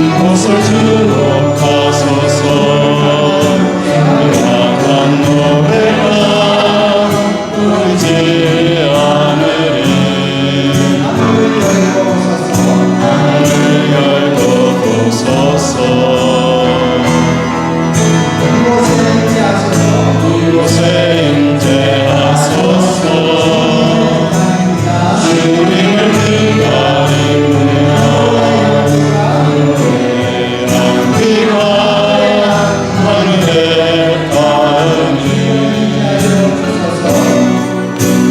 이곳을 주목하소서. 향한 노래가 울지 않으리. 하늘 열고 보소서. 이곳에 임재하소서. 주님을 기다리며 노래한 비가 하늘에 닿으니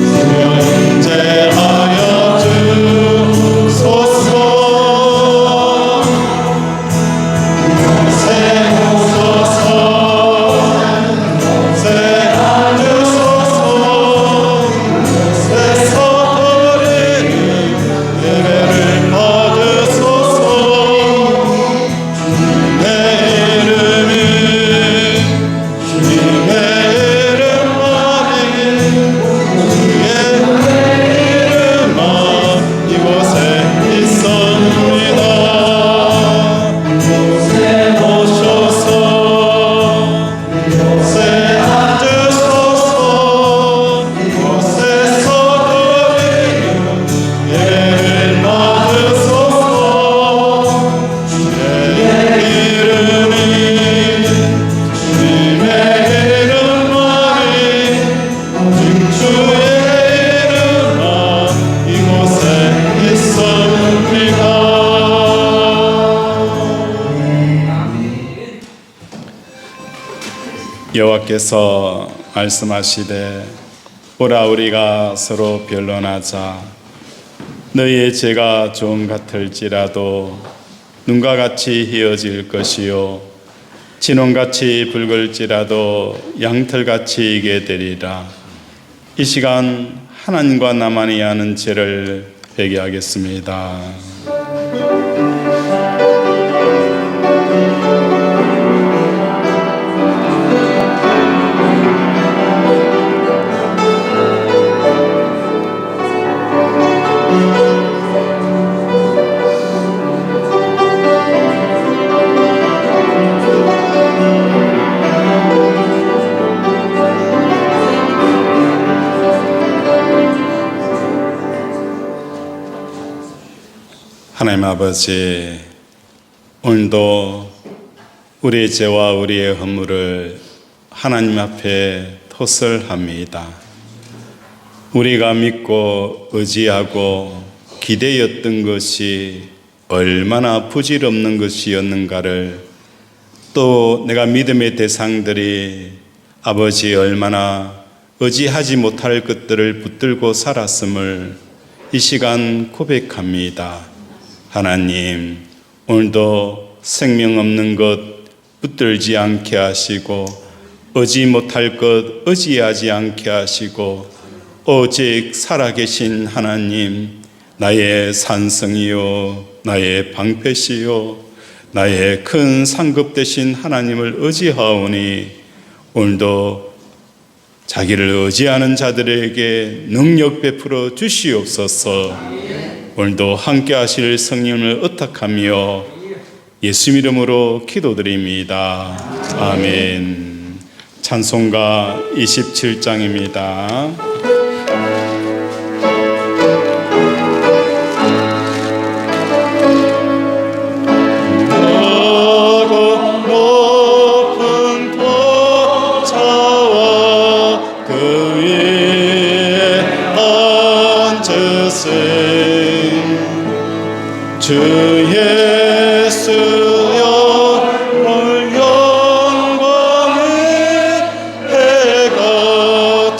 주여 임재하여 주소서. 이곳에 오소서. 이곳에 앉으소서. 이곳에서 드리는 예배를 받으소서. 주님의 이름이 주님의 이름만이 주의 이름만 이곳에 있습니다. 이곳에 오셔서 이곳에 앉으소서. 이곳에서 드리는 예배를 받으소서. 주의 이름이 주님의 이름만이 오직 주의 이름만 이곳에 있습니다. 여호와께서 말씀하시되 오라 우리가 서로 변론하자. 너희의 죄가 좀 같을지라도 눈과 같이 희어질 것이요 진홍같이 붉을지라도 양털같이 이게 되리라. 이 시간 하나님과 나만이 아는 죄를 회개하겠습니다. 하나님 아버지, 오늘도 우리의 죄와 우리의 허물을 하나님 앞에 토설합니다. 우리가 믿고 의지하고 기대했던 것이 얼마나 부질없는 것이었는가를, 또 내가 믿음의 대상들이 아버지 얼마나 의지하지 못할 것들을 붙들고 살았음을 이 시간 고백합니다. 하나님, 오늘도 생명 없는 것 붙들지 않게 하시고 의지 못할 것 의지하지 않게 하시고 오직 살아계신 하나님, 나의 산성이요 나의 방패시요 나의 큰 상급 되신 하나님을 의지하오니 오늘도 자기를 의지하는 자들에게 능력 베풀어 주시옵소서. 오늘도 함께 하실 성령을 의탁하며 예수 이름으로 기도드립니다. 아멘. 찬송가 27장입니다. 주 예수여 올 영광의 해같이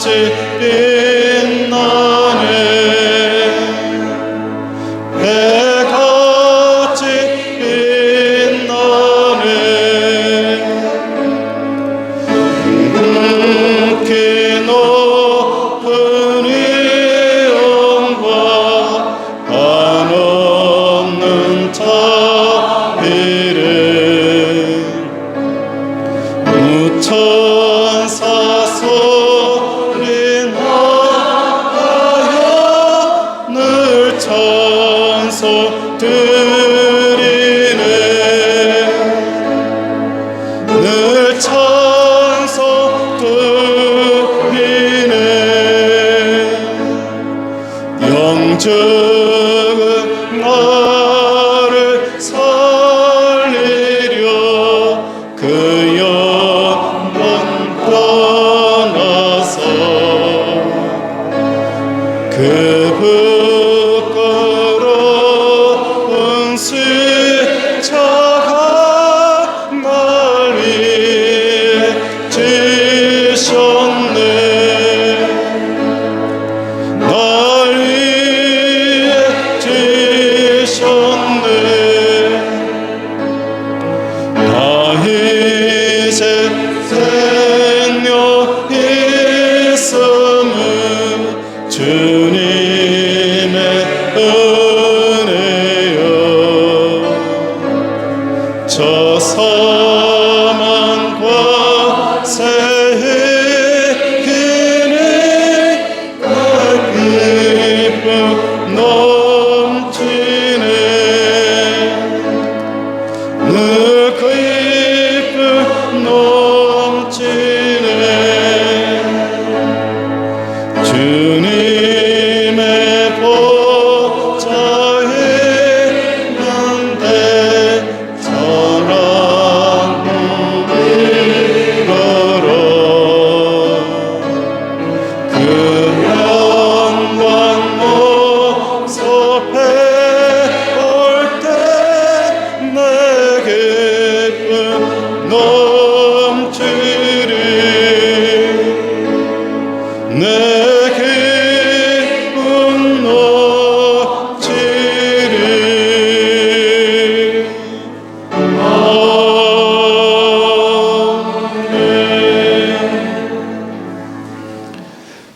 저 사망과 새해 그네 기쁨 넘치네 늘 기쁨 넘치네 주님의 보좌에 있는데 선한 이러러 그 영광 모습에 올 때 내 기쁨 넘치리 내 기쁨 넘치리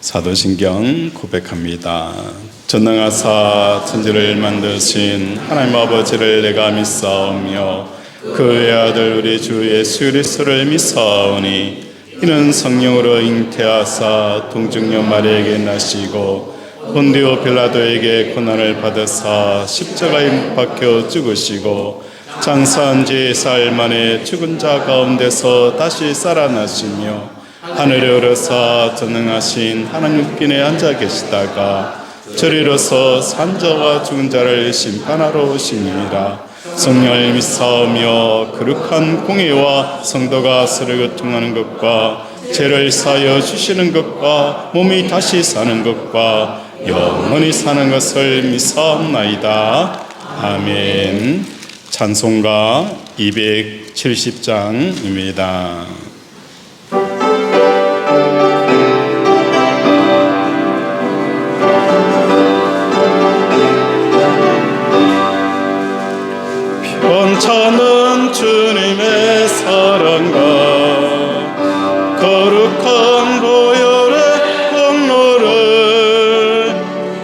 사도신경 고백합니다. 전능하사 천지를 만드신 하나님 아버지를 내가 믿사오며 그의 아들 우리 주 예수 그리스도를 믿사오니 이는 성령으로 잉태하사 동정녀 마리아에게 나시고 본디오 빌라도에게 고난을 받으사 십자가에 못 박혀 죽으시고 장사한 지 4일 만에 죽은 자 가운데서 다시 살아나시며 하늘에 오르사 전능하신 하나님께에 앉아 계시다가 저리로서 산자와 죽은 자를 심판하러 오시니라. 성령을 믿사오며 거룩한 공의와 성도가 서로 교통하는 것과 죄를 사하여 주시는 것과 몸이 다시 사는 것과 영원히 사는 것을 믿사옵나이다. 아멘. 찬송가 270장입니다. 편찮은 주님의 사랑과 거룩한 보혈의 공로를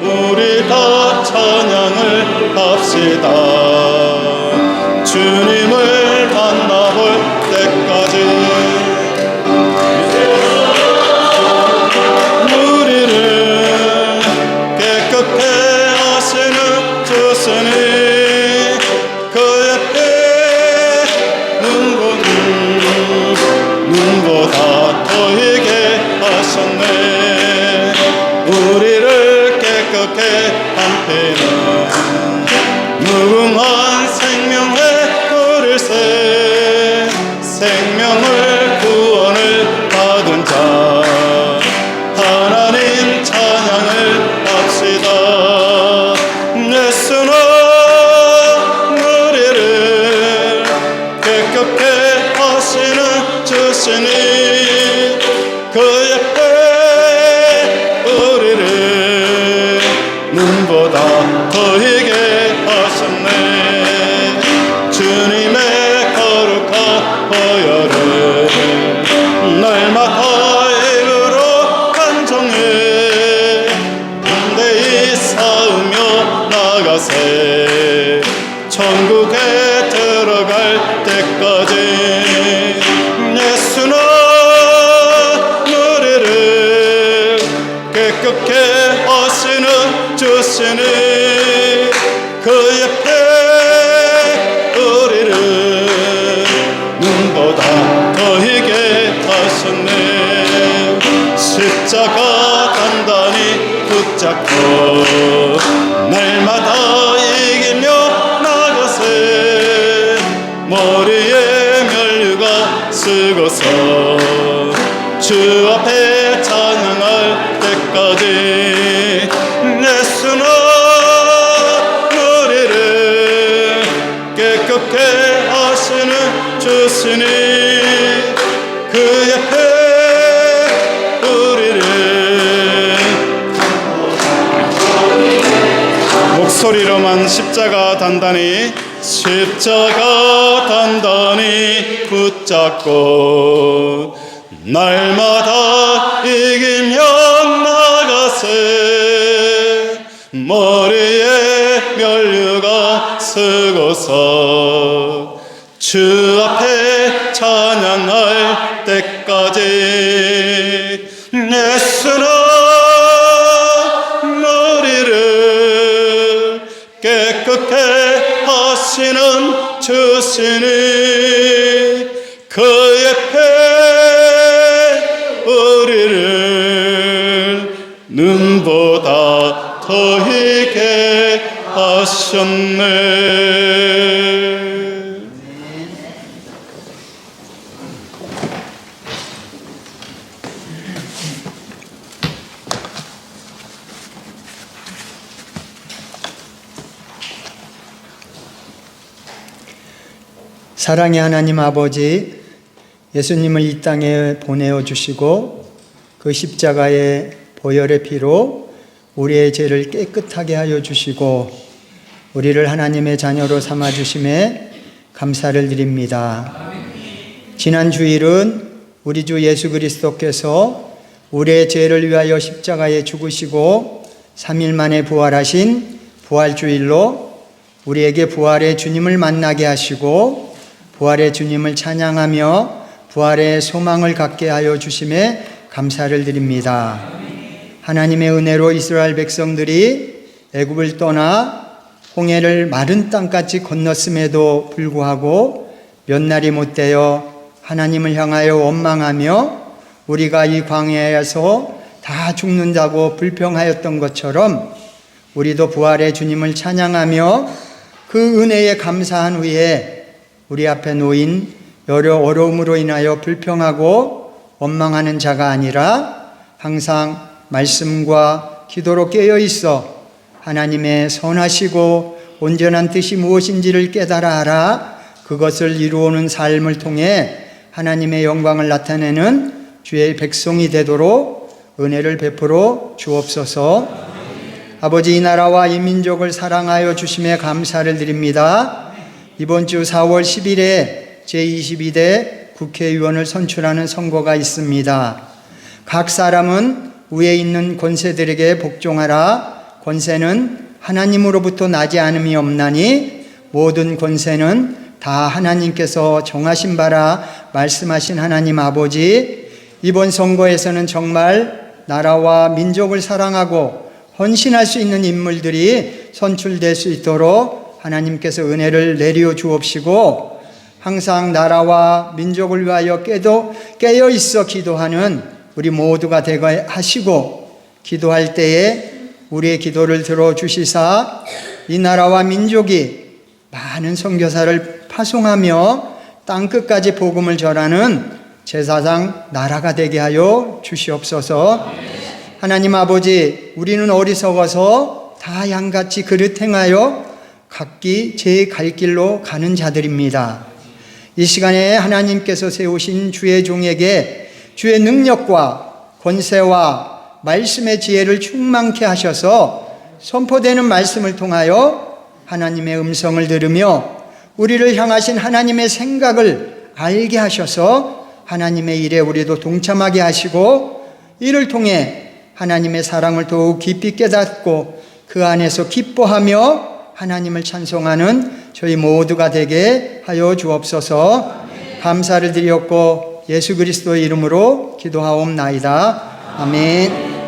우리 다 찬양을 합시다. 주님을 만나볼 때까지 우리를 깨끗게 하시는 주시니 눈보다 더이게 하셨네. 우리를 깨끗게 한 피는 무궁한 생명의 그릇에 생명을 구원을 받은 자 하나님 찬양을 합시다. 예수는 우리를 깨끗게 하시는 주시니 그 옆에 우리를 눈보다 더이게 하셨네. 주님의 거룩한 보혈을 날마다 입으로 간청해 담대히 싸우며 나가세. 천국에 들어갈 때까지 예수는 우리를 깨끗게 하시는 주시니 그 옆에 우리를 눈보다 더이게 하셨네. 십자가 단단히 붙잡고 날마다 이기며 나가세. 머리에 면류가 쓰고서 주 앞에 찬양할 때까지 예수는 우리를 깨끗게 하시는 주시니 그 옆에 우리를 목소리로만 십자가 단단히 붙잡고 날마다 이기며 나가세. 머리에 면류가 쓰고서 주 주 앞에 찬양할 때까지 애쓰는 우리를 깨끗게 하시는 주시니 그의 배 우리를 눈보다 더 희게 하셨네. 사랑의 하나님 아버지, 예수님을 이 땅에 보내어 주시고 그 십자가의 보혈의 피로 우리의 죄를 깨끗하게 하여 주시고 우리를 하나님의 자녀로 삼아 주심에 감사를 드립니다. 지난 주일은 우리 주 예수 그리스도께서 우리의 죄를 위하여 십자가에 죽으시고 3일 만에 부활하신 부활주일로 우리에게 부활의 주님을 만나게 하시고 부활의 주님을 찬양하며 부활의 소망을 갖게 하여 주심에 감사를 드립니다. 하나님의 은혜로 이스라엘 백성들이 애굽을 떠나 홍해를 마른 땅같이 건넜음에도 불구하고 몇 날이 못되어 하나님을 향하여 원망하며 우리가 이 광야에서 다 죽는다고 불평하였던 것처럼 우리도 부활의 주님을 찬양하며 그 은혜에 감사한 후에 우리 앞에 놓인 여러 어려움으로 인하여 불평하고 원망하는 자가 아니라 항상 말씀과 기도로 깨어 있어 하나님의 선하시고 온전한 뜻이 무엇인지를 깨달아 알아 그것을 이루어오는 삶을 통해 하나님의 영광을 나타내는 주의 백성이 되도록 은혜를 베풀어 주옵소서. 아버지, 이 나라와 이 민족을 사랑하여 주심에 감사를 드립니다. 이번 주 4월 10일에 제22대 국회의원을 선출하는 선거가 있습니다. 각 사람은 위에 있는 권세들에게 복종하라. 권세는 하나님으로부터 나지 않음이 없나니 모든 권세는 다 하나님께서 정하신 바라 말씀하신 하나님 아버지, 이번 선거에서는 정말 나라와 민족을 사랑하고 헌신할 수 있는 인물들이 선출될 수 있도록 하나님께서 은혜를 내려 주옵시고 항상 나라와 민족을 위하여 깨어 있어 기도하는 우리 모두가 되게 하시고 기도할 때에 우리의 기도를 들어주시사 이 나라와 민족이 많은 선교사를 파송하며 땅끝까지 복음을 전하는 제사장 나라가 되게 하여 주시옵소서. 하나님 아버지, 우리는 어리석어서 다 양같이 그릇 행하여 각기 제 갈 길로 가는 자들입니다. 이 시간에 하나님께서 세우신 주의 종에게 주의 능력과 권세와 말씀의 지혜를 충만케 하셔서 선포되는 말씀을 통하여 하나님의 음성을 들으며 우리를 향하신 하나님의 생각을 알게 하셔서 하나님의 일에 우리도 동참하게 하시고 이를 통해 하나님의 사랑을 더욱 깊이 깨닫고 그 안에서 기뻐하며 하나님을 찬송하는 저희 모두가 되게 하여 주옵소서. 감사를 드리옵고 예수 그리스도의 이름으로 기도하옵나이다. 아멘.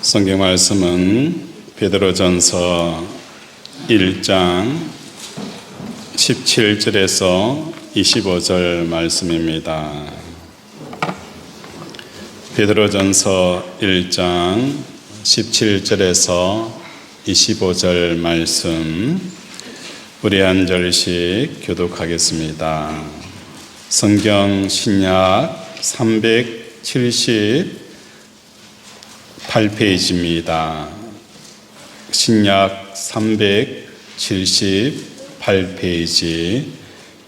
성경 말씀은 베드로전서 1장 17절에서 25절 말씀입니다. 베드로전서 1장 17절에서 25절 말씀 우리 한 절씩 교독하겠습니다. 성경 신약 378페이지입니다. 신약 378페이지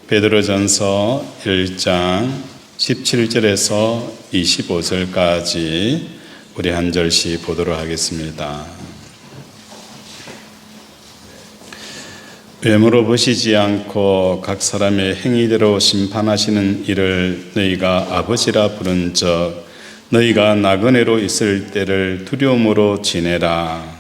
베드로전서 1장 17절에서 25절까지 우리 한 절씩 보도록 하겠습니다. 외모로 보시지 않고 각 사람의 행위대로 심판하시는 이를 너희가 아버지라 부른즉 너희가 나그네로 있을 때를 두려움으로 지내라.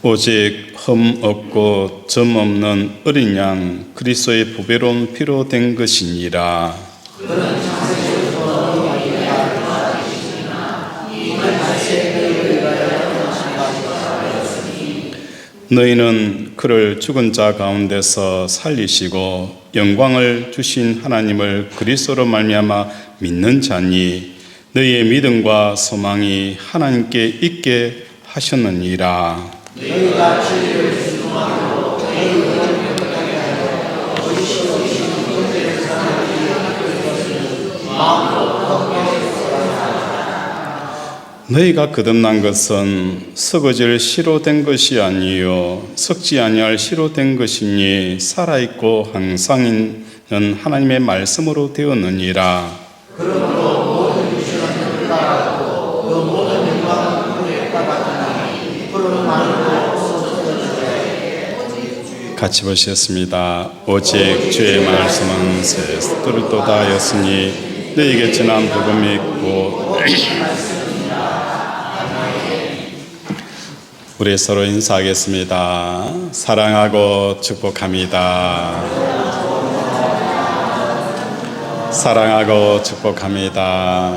오직 흠 없고 점 없는 어린 양 그리스도의 보배로운 피로 된 것이니라. 너희는 그를 죽은 자 가운데서 살리시고 영광을 주신 하나님을 그리스도로 말미암아 믿는 자니 너희의 믿음과 소망이 하나님께 있게 하셨느니라. 너희가 거듭난 것은 썩어질 씨로 된 것이 아니요 썩지 아니할 씨로 된 것이니 살아있고 항상 있는 하나님의 말씀으로 되었느니라. 같이 보시겠습니다. 오직 주의 말씀은 새 뚫도다였으니 너희에게 전한 복음이 있고 우리 서로 인사하겠습니다. 사랑하고 축복합니다. 사랑하고 축복합니다.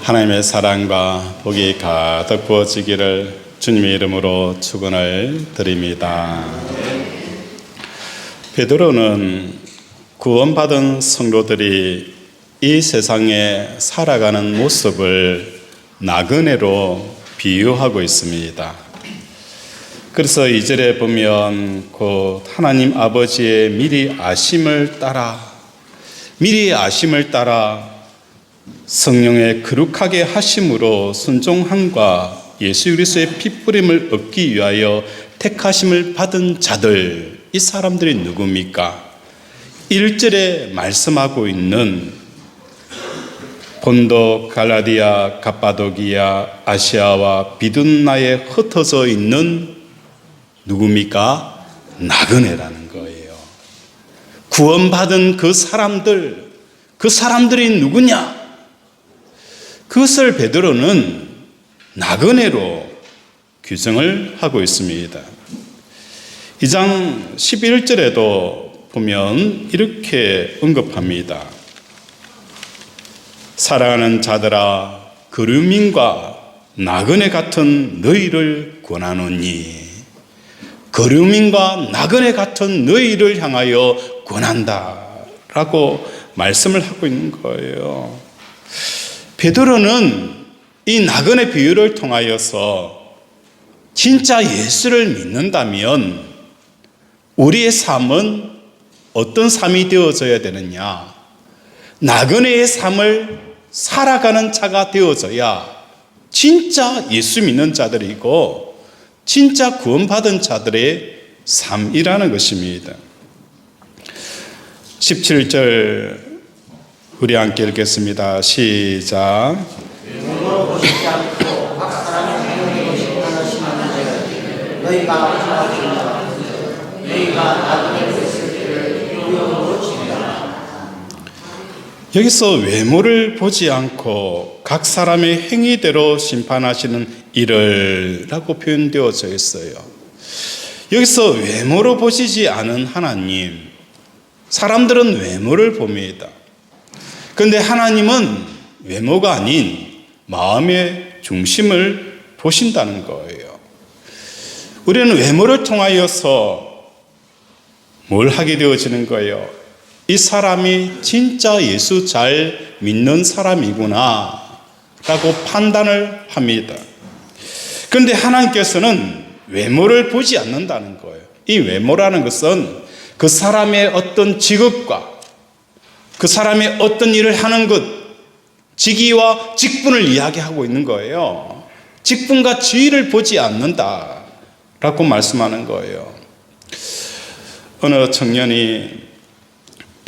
하나님의 사랑과 복이 가득 부어지기를 주님의 이름으로 축원을 드립니다. 베드로는 구원받은 성도들이 이 세상에 살아가는 모습을 나그네로 비유하고 있습니다. 그래서 2절에 보면 곧 하나님 아버지의 미리 아심을 따라 성령의 거룩하게 하심으로 순종함과 예수 그리스도의 피뿌림을 얻기 위하여 택하심을 받은 자들, 이 사람들이 누굽니까? 1절에 말씀하고 있는 본도, 갈라디아, 갑바도기아, 아시아와 비둔나에 흩어져 있는 누굽니까? 나그네라는 거예요. 구원받은 그 사람들이 누구냐? 그것을 베드로는 나그네로 규정을 하고 있습니다. 2장 11절에도 보면 이렇게 언급합니다. 사랑하는 자들아, 거류민과 나그네 같은 너희를 권하노니, 거류민과 나그네 같은 너희를 향하여 권한다 라고 말씀을 하고 있는 거예요. 베드로는 이 나그네 비유를 통하여서 진짜 예수를 믿는다면 우리의 삶은 어떤 삶이 되어져야 되느냐? 나그네의 삶을 살아가는 자가 되어져야 진짜 예수 믿는 자들이고 진짜 구원받은 자들의 삶이라는 것입니다. 17절 우리 함께 읽겠습니다. 시작. 여기서 외모를 보지 않고 각 사람의 행위대로 심판하시는 이를 라고 표현되어져 있어요. 여기서 외모로 보시지 않은 하나님, 사람들은 외모를 봅니다. 그런데 하나님은 외모가 아닌 마음의 중심을 보신다는 거예요. 우리는 외모를 통하여서 뭘 하게 되어지는 거예요? 이 사람이 진짜 예수 잘 믿는 사람이구나 라고 판단을 합니다. 그런데 하나님께서는 외모를 보지 않는다는 거예요. 이 외모라는 것은 그 사람의 어떤 직업과 그 사람의 어떤 일을 하는 것, 직위와 직분을 이야기하고 있는 거예요. 직분과 지위를 보지 않는다라고 말씀하는 거예요. 어느 청년이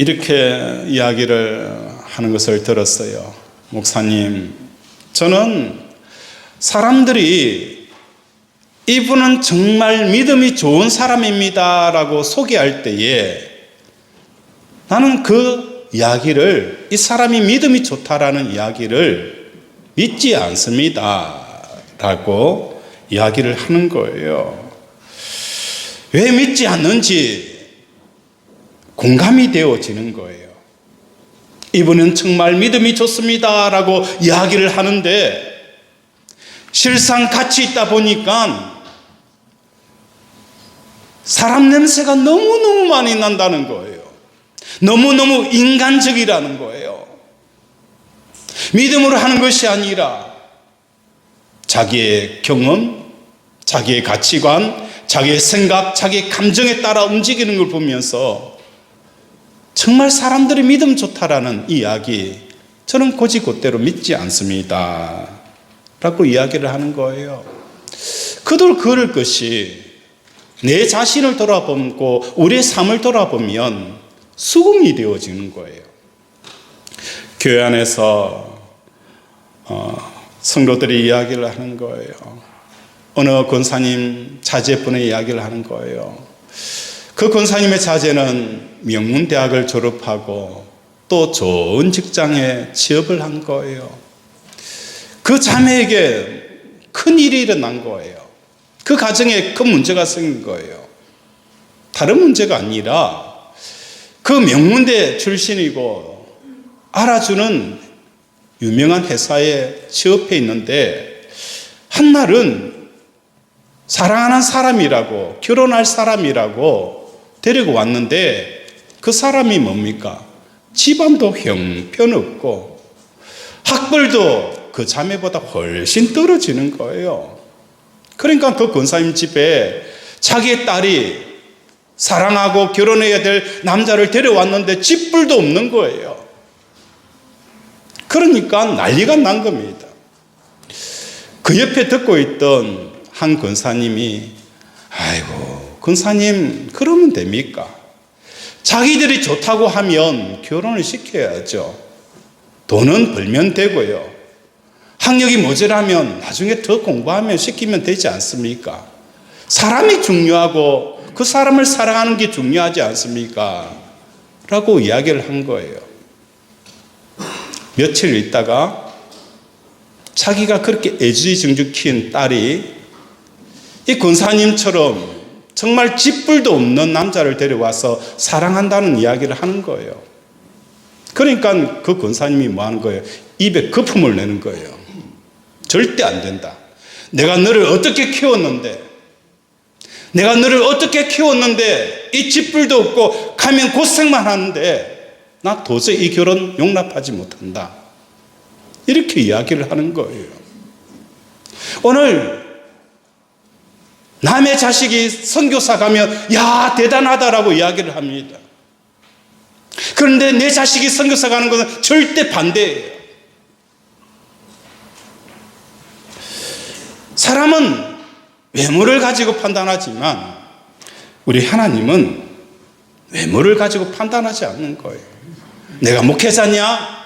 이렇게 이야기를 하는 것을 들었어요. 목사님, 저는 사람들이 이분은 정말 믿음이 좋은 사람입니다 라고 소개할 때에 나는 그 이야기를, 이 사람이 믿음이 좋다라는 이야기를 믿지 않습니다 라고 이야기를 하는 거예요. 왜 믿지 않는지 공감이 되어지는 거예요. 이분은 정말 믿음이 좋습니다 라고 이야기를 하는데 실상 같이 있다 보니까 사람 냄새가 너무너무 많이 난다는 거예요. 너무너무 인간적이라는 거예요. 믿음으로 하는 것이 아니라 자기의 경험, 자기의 가치관, 자기의 생각, 자기의 감정에 따라 움직이는 걸 보면서 정말 사람들이 믿음 좋다라는 이야기, 저는 곧이곧대로 믿지 않습니다 라고 이야기를 하는 거예요. 그들 그럴 것이 내 자신을 돌아보고 우리의 삶을 돌아보면 수긍이 되어지는 거예요. 교회 안에서 성도들이 이야기를 하는 거예요. 어느 권사님 자제분의 이야기를 하는 거예요. 그 권사님의 자제는 명문대학을 졸업하고 또 좋은 직장에 취업을 한 거예요. 그 자매에게 큰 일이 일어난 거예요. 그 가정에 큰 문제가 생긴 거예요. 다른 문제가 아니라 그 명문대 출신이고 알아주는 유명한 회사에 취업해 있는데 한날은 사랑하는 사람이라고, 결혼할 사람이라고 데리고 왔는데 그 사람이 뭡니까? 집안도 형편없고 학벌도 그 자매보다 훨씬 떨어지는 거예요. 그러니까 그 권사님 집에 자기의 딸이 사랑하고 결혼해야 될 남자를 데려왔는데 집불도 없는 거예요. 그러니까 난리가 난 겁니다. 그 옆에 듣고 있던 한 권사님이 아이고 권사님 그러면 됩니까? 자기들이 좋다고 하면 결혼을 시켜야죠. 돈은 벌면 되고요. 학력이 모자라면 나중에 더 공부하면 시키면 되지 않습니까? 사람이 중요하고 그 사람을 사랑하는 게 중요하지 않습니까? 라고 이야기를 한 거예요. 며칠 있다가 자기가 그렇게 애지중지 키운 딸이 이 권사님처럼 정말 집불도 없는 남자를 데려와서 사랑한다는 이야기를 하는 거예요. 그러니까 그 권사님이 뭐 하는 거예요? 입에 거품을 내는 거예요. 절대 안 된다. 내가 너를 어떻게 키웠는데 이 집불도 없고 가면 고생만 하는데 나 도저히 이 결혼 용납하지 못한다. 이렇게 이야기를 하는 거예요. 오늘 남의 자식이 선교사 가면 야 대단하다라고 이야기를 합니다. 그런데 내 자식이 선교사 가는 것은 절대 반대예요. 사람은 외모를 가지고 판단하지만 우리 하나님은 외모를 가지고 판단하지 않는 거예요. 내가 목회자냐,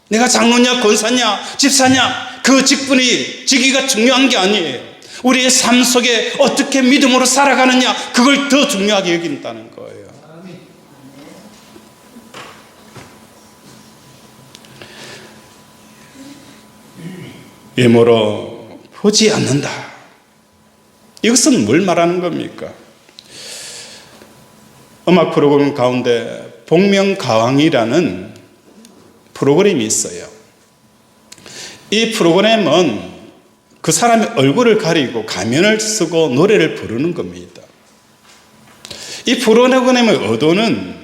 내가 장로냐, 권사냐, 집사냐, 그 직위가 중요한 게 아니에요. 우리의 삶 속에 어떻게 믿음으로 살아가느냐, 그걸 더 중요하게 여긴다는 거예요. 외모로 보지 않는다. 이것은 뭘 말하는 겁니까? 음악 프로그램 가운데 복명가왕이라는 프로그램이 있어요. 이 프로그램은 그 사람의 얼굴을 가리고 가면을 쓰고 노래를 부르는 겁니다. 이 프로그램의 의도는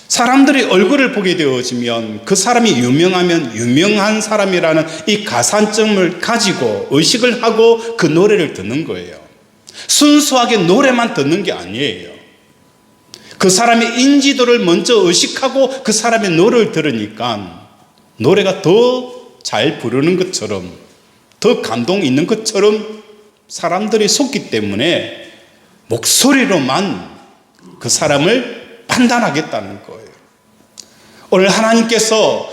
사람들이 얼굴을 보게 되어지면 그 사람이 유명하면 유명한 사람이라는 이 가산점을 가지고 의식을 하고 그 노래를 듣는 거예요. 순수하게 노래만 듣는 게 아니에요. 그 사람의 인지도를 먼저 의식하고 그 사람의 노래를 들으니까 노래가 더 잘 부르는 것처럼, 더 감동 있는 것처럼 사람들이 속기 때문에 목소리로만 그 사람을 판단하겠다는 거예요. 오늘 하나님께서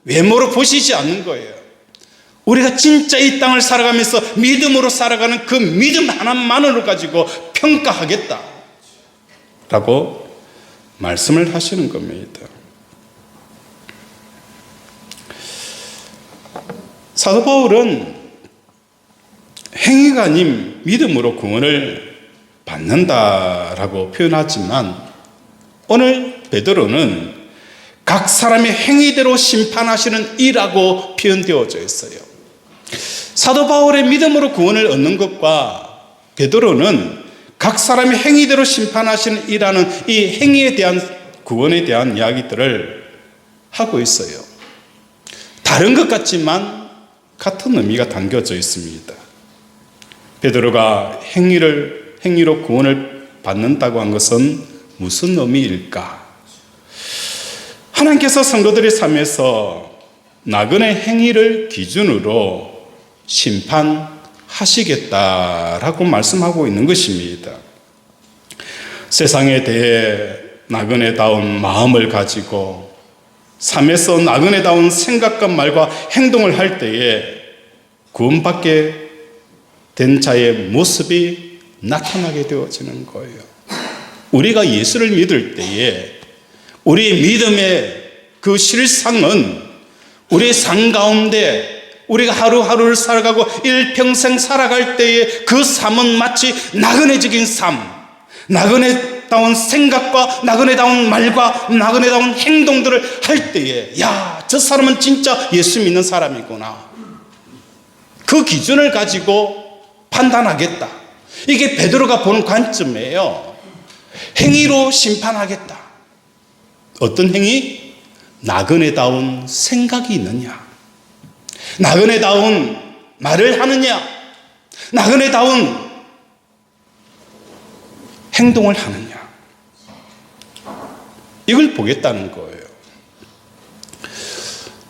외모로 보시지 않는 거예요. 우리가 진짜 이 땅을 살아가면서 믿음으로 살아가는 그 믿음 하나만으로 가지고 평가하겠다 라고 말씀을 하시는 겁니다. 사도 바울은 행위가 아닌 믿음으로 구원을 받는다라고 표현하지만 오늘 베드로는 각 사람의 행위대로 심판하시는 이라고 표현되어져 있어요. 사도 바울의 믿음으로 구원을 얻는 것과 베드로는 각 사람의 행위대로 심판하시는 이라는 이 행위에 대한 구원에 대한 이야기들을 하고 있어요. 다른 것 같지만 같은 의미가 담겨져 있습니다. 베드로가 행위로 구원을 받는다고 한 것은 무슨 의미일까? 하나님께서 성도들의 삶에서 나그네 행위를 기준으로 심판하시겠다라고 말씀하고 있는 것입니다. 세상에 대해 나그네다운 마음을 가지고 삶에서 나그네다운 생각과 말과 행동을 할 때에 구원받게 된 자의 모습이 나타나게 되어지는 거예요. 우리가 예수를 믿을 때에 우리의 믿음의 그 실상은 우리의 삶 가운데 우리가 하루하루를 살아가고 일평생 살아갈 때에 그 삶은 마치 나그네적인 삶, 나그네다운 생각과 나그네다운 말과 나그네다운 행동들을 할 때에 야, 저 사람은 진짜 예수 믿는 사람이구나. 그 기준을 가지고 판단하겠다. 이게 베드로가 보는 관점이에요. 행위로 심판하겠다. 어떤 행위? 나그네다운 생각이 있느냐? 나그네다운 말을 하느냐? 나그네다운 행동을 하느냐? 이걸 보겠다는 거예요.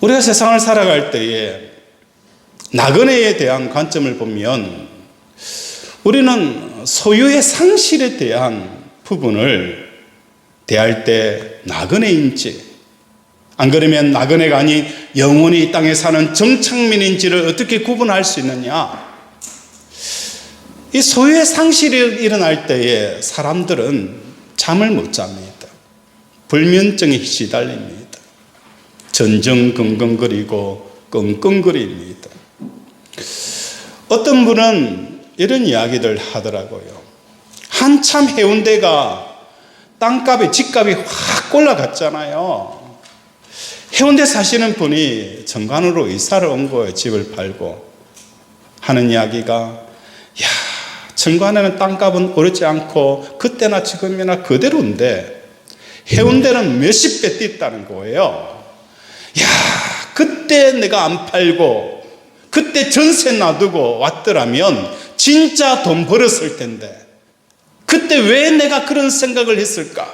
우리가 세상을 살아갈 때에 나그네에 대한 관점을 보면 우리는 소유의 상실에 대한 부분을 대할 때 나그네인지 안 그러면 나그네가 아닌 영원히 이 땅에 사는 정착민인지를 어떻게 구분할 수 있느냐? 이 소유의 상실이 일어날 때에 사람들은 잠을 못 잡니다. 불면증에 시달립니다. 전전긍긍거리고 끙끙거립니다. 어떤 분은 이런 이야기를 하더라고요. 한참 해운대가 땅값이 집값이 확 올라갔잖아요. 해운대 사시는 분이 정관으로 이사를 온 거예요. 집을 팔고 하는 이야기가 야, 정관에는 땅값은 오르지 않고 그때나 지금이나 그대로인데 해운대는 몇십 배 뛰었다는 거예요. 야, 그때 내가 안 팔고 그때 전세 놔두고 왔더라면 진짜 돈 벌었을 텐데 그때 왜 내가 그런 생각을 했을까?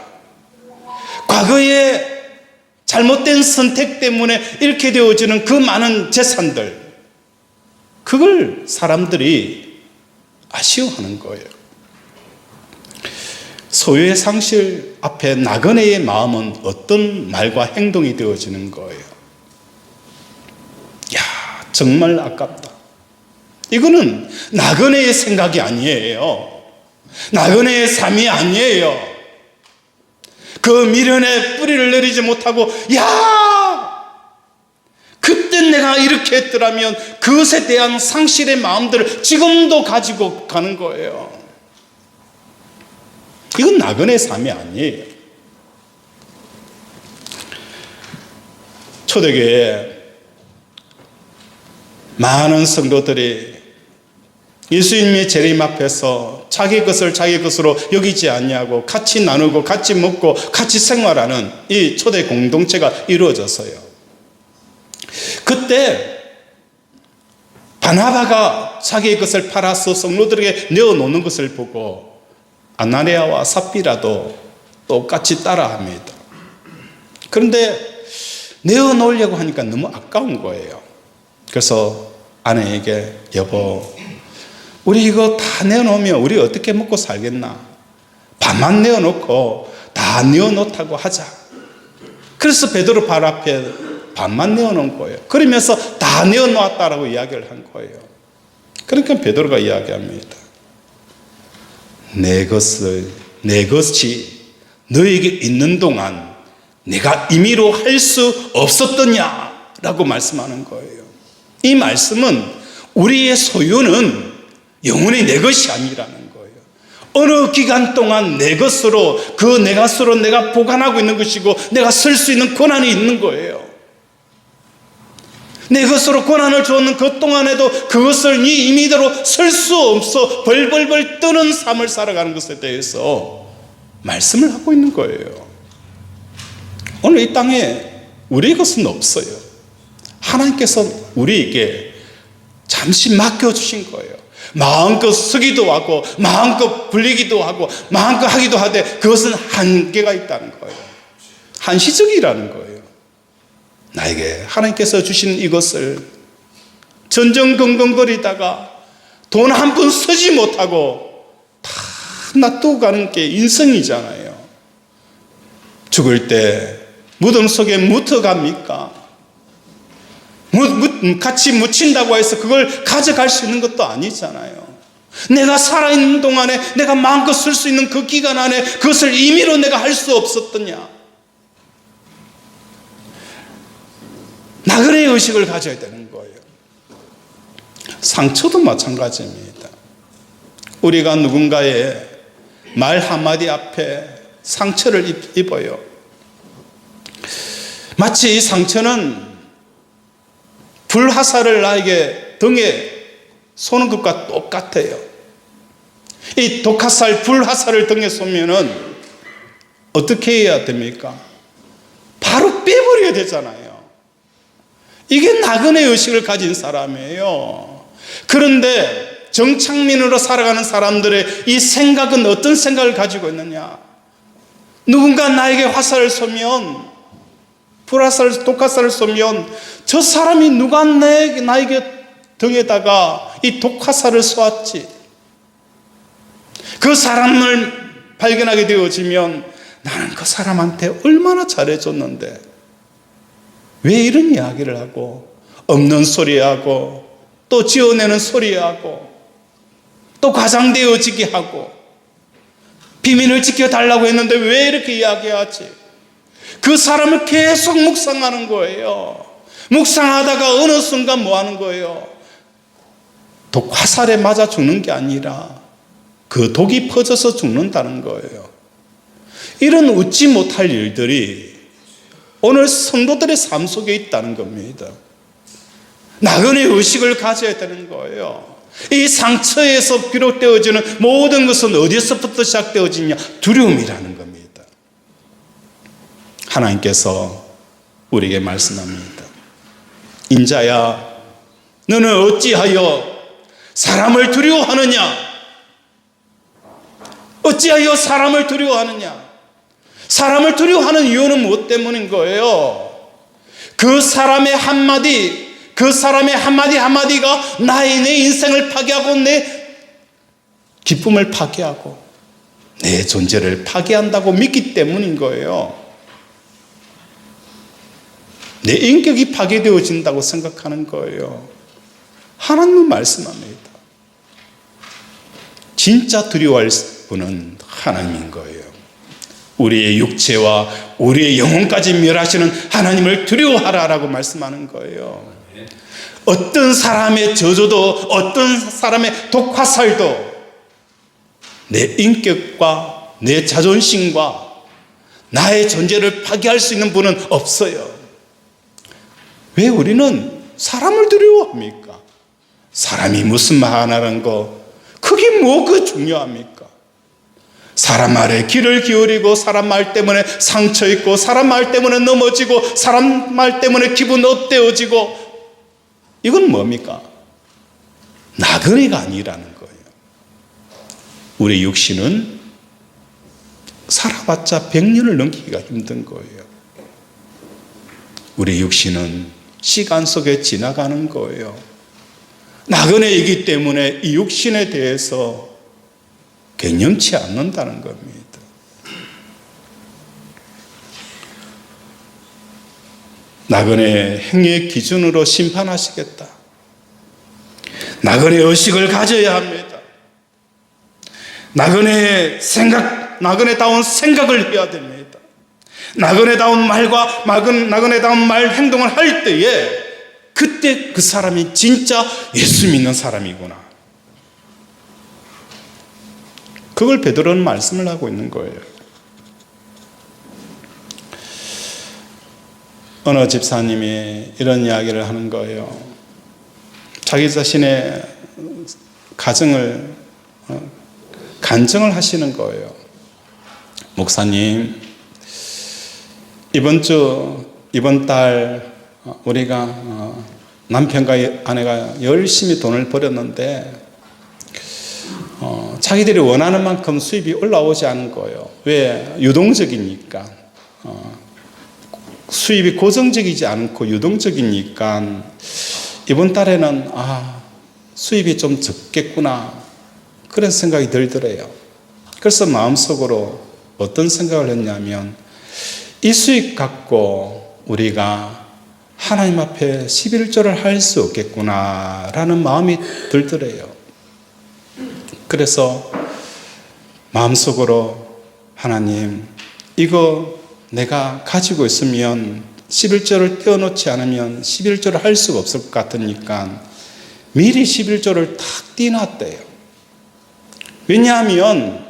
과거에 잘못된 선택 때문에 잃게 되어지는 그 많은 재산들, 그걸 사람들이 아쉬워하는 거예요. 소유의 상실 앞에 나그네의 마음은 어떤 말과 행동이 되어지는 거예요. 야, 정말 아깝다. 이거는 나그네의 생각이 아니에요. 나그네의 삶이 아니에요. 그 미련에 뿌리를 내리지 못하고 야, 그때 내가 이렇게 했더라면 그것에 대한 상실의 마음들을 지금도 가지고 가는 거예요. 이건 나그네의 삶이 아니에요. 초대교회에 많은 성도들이 예수님의 재림 앞에서 자기 것을 자기 것으로 여기지 않냐고 같이 나누고 같이 먹고 같이 생활하는 이 초대 공동체가 이루어졌어요. 그때 바나바가 자기의 것을 팔아서 성도들에게 내어놓는 것을 보고 아나니아와 삽비라도 똑같이 따라합니다. 그런데 내어놓으려고 하니까 너무 아까운 거예요. 그래서 아내에게 여보, 우리 이거 다 내어놓으면 우리 어떻게 먹고 살겠나? 반만 내어놓고 다 내어놓다고 하자. 그래서 베드로 발 앞에 반만 내어놓은 거예요. 그러면서 다 내어놓았다라고 이야기를 한 거예요. 그러니까 베드로가 이야기합니다. 내 것이 너에게 있는 동안 내가 임의로 할 수 없었더냐라고 말씀하는 거예요. 이 말씀은 우리의 소유는 영원히 내 것이 아니라는 거예요. 어느 기간 동안 내 것으로, 내 것으로 내가 보관하고 있는 것이고 내가 쓸 수 있는 권한이 있는 거예요. 내 것으로 권한을 주었는 그 동안에도 그것을 네 임의대로 쓸 수 없어 벌벌벌 떠는 삶을 살아가는 것에 대해서 말씀을 하고 있는 거예요. 오늘 이 땅에 우리의 것은 없어요. 하나님께서 우리에게 잠시 맡겨주신 거예요. 마음껏 쓰기도 하고 마음껏 불리기도 하고 마음껏 하기도 하되 그것은 한계가 있다는 거예요. 한시적이라는 거예요. 나에게 하나님께서 주신 이것을 전전긍긍거리다가 돈 한 푼 쓰지 못하고 다 놔두고 가는 게 인생이잖아요. 죽을 때 무덤 속에 묻혀갑니까? 같이 묻힌다고 해서 그걸 가져갈 수 있는 것도 아니잖아요. 내가 살아있는 동안에 내가 마음껏 쓸 수 있는 그 기간 안에 그것을 임의로 내가 할 수 없었더냐. 나그네의 의식을 가져야 되는 거예요. 상처도 마찬가지입니다. 우리가 누군가의 말 한마디 앞에 상처를 입어요. 마치 이 상처는 불화살을 나에게 등에 쏘는 것과 똑같아요. 이 독화살, 불화살을 등에 쏘면은 어떻게 해야 됩니까? 바로 빼버려야 되잖아요. 이게 나그네 의식을 가진 사람이에요. 그런데 정착민으로 살아가는 사람들의 이 생각은 어떤 생각을 가지고 있느냐? 누군가 나에게 화살을 쏘면, 불화살, 독화살을 쏘면 저 사람이 누가 나에게 등에다가 이 독화살을 쏘았지? 그 사람을 발견하게 되어지면 나는 그 사람한테 얼마나 잘해줬는데 왜 이런 이야기를 하고 없는 소리하고 또 지어내는 소리하고 또 과장되어지게 하고 비밀을 지켜달라고 했는데 왜 이렇게 이야기하지? 그 사람을 계속 묵상하는 거예요. 묵상하다가 어느 순간 뭐 하는 거예요? 독 화살에 맞아 죽는 게 아니라 그 독이 퍼져서 죽는다는 거예요. 이런 웃지 못할 일들이 오늘 성도들의 삶 속에 있다는 겁니다. 나그네 의식을 가져야 되는 거예요. 이 상처에서 비롯되어지는 모든 것은 어디서부터 시작되어지냐? 두려움이라는 겁니다. 하나님께서 우리에게 말씀합니다. 인자야, 너는 어찌하여 사람을 두려워하느냐? 어찌하여 사람을 두려워하느냐? 사람을 두려워하는 이유는 무엇 때문인 거예요? 그 사람의 한마디가 내 인생을 파괴하고 내 기쁨을 파괴하고 내 존재를 파괴한다고 믿기 때문인 거예요. 내 인격이 파괴되어진다고 생각하는 거예요. 하나님은 말씀합니다. 진짜 두려워할 분은 하나님인 거예요. 우리의 육체와 우리의 영혼까지 멸하시는 하나님을 두려워하라라고 말씀하는 거예요. 어떤 사람의 저주도 어떤 사람의 독화살도 내 인격과 내 자존심과 나의 존재를 파괴할 수 있는 분은 없어요. 왜 우리는 사람을 두려워합니까? 사람이 무슨 말 하나라는 거 그게 뭐가 중요합니까? 사람 말에 귀를 기울이고 사람 말 때문에 상처 있고 사람 말 때문에 넘어지고 사람 말 때문에 기분 업되어지고 이건 뭡니까? 나그네가 아니라는 거예요. 우리 육신은 살아봤자 100년을 넘기기가 힘든 거예요. 우리 육신은 시간 속에 지나가는 거예요. 나그네이기 때문에 이 육신에 대해서 개념치 않는다는 겁니다. 나그네 행위의 기준으로 심판하시겠다. 나그네 의식을 가져야 합니다. 나그네다운 생각을 해야 됩니다. 나그네다운 말과 나그네다운 말 행동을 할 때에 그때 그 사람이 진짜 예수 믿는 사람이구나. 그걸 베드로는 말씀을 하고 있는 거예요. 어느 집사님이 이런 이야기를 하는 거예요. 자기 자신의 가정을 간증을 하시는 거예요. 목사님, 이번 달 우리가 남편과 아내가 열심히 돈을 벌였는데 자기들이 원하는 만큼 수입이 올라오지 않은 거예요. 왜? 유동적이니까. 수입이 고정적이지 않고 유동적이니까 이번 달에는 수입이 좀 적겠구나, 그런 생각이 들더래요. 그래서 마음속으로 어떤 생각을 했냐면, 이 수익 갖고 우리가 하나님 앞에 11조를 할 수 없겠구나라는 마음이 들더래요. 그래서 마음속으로, 하나님, 이거 내가 가지고 있으면 11조를 떼어놓지 않으면 11조를 할 수가 없을 것 같으니까 미리 11조를 탁 떼어놨대요. 왜냐하면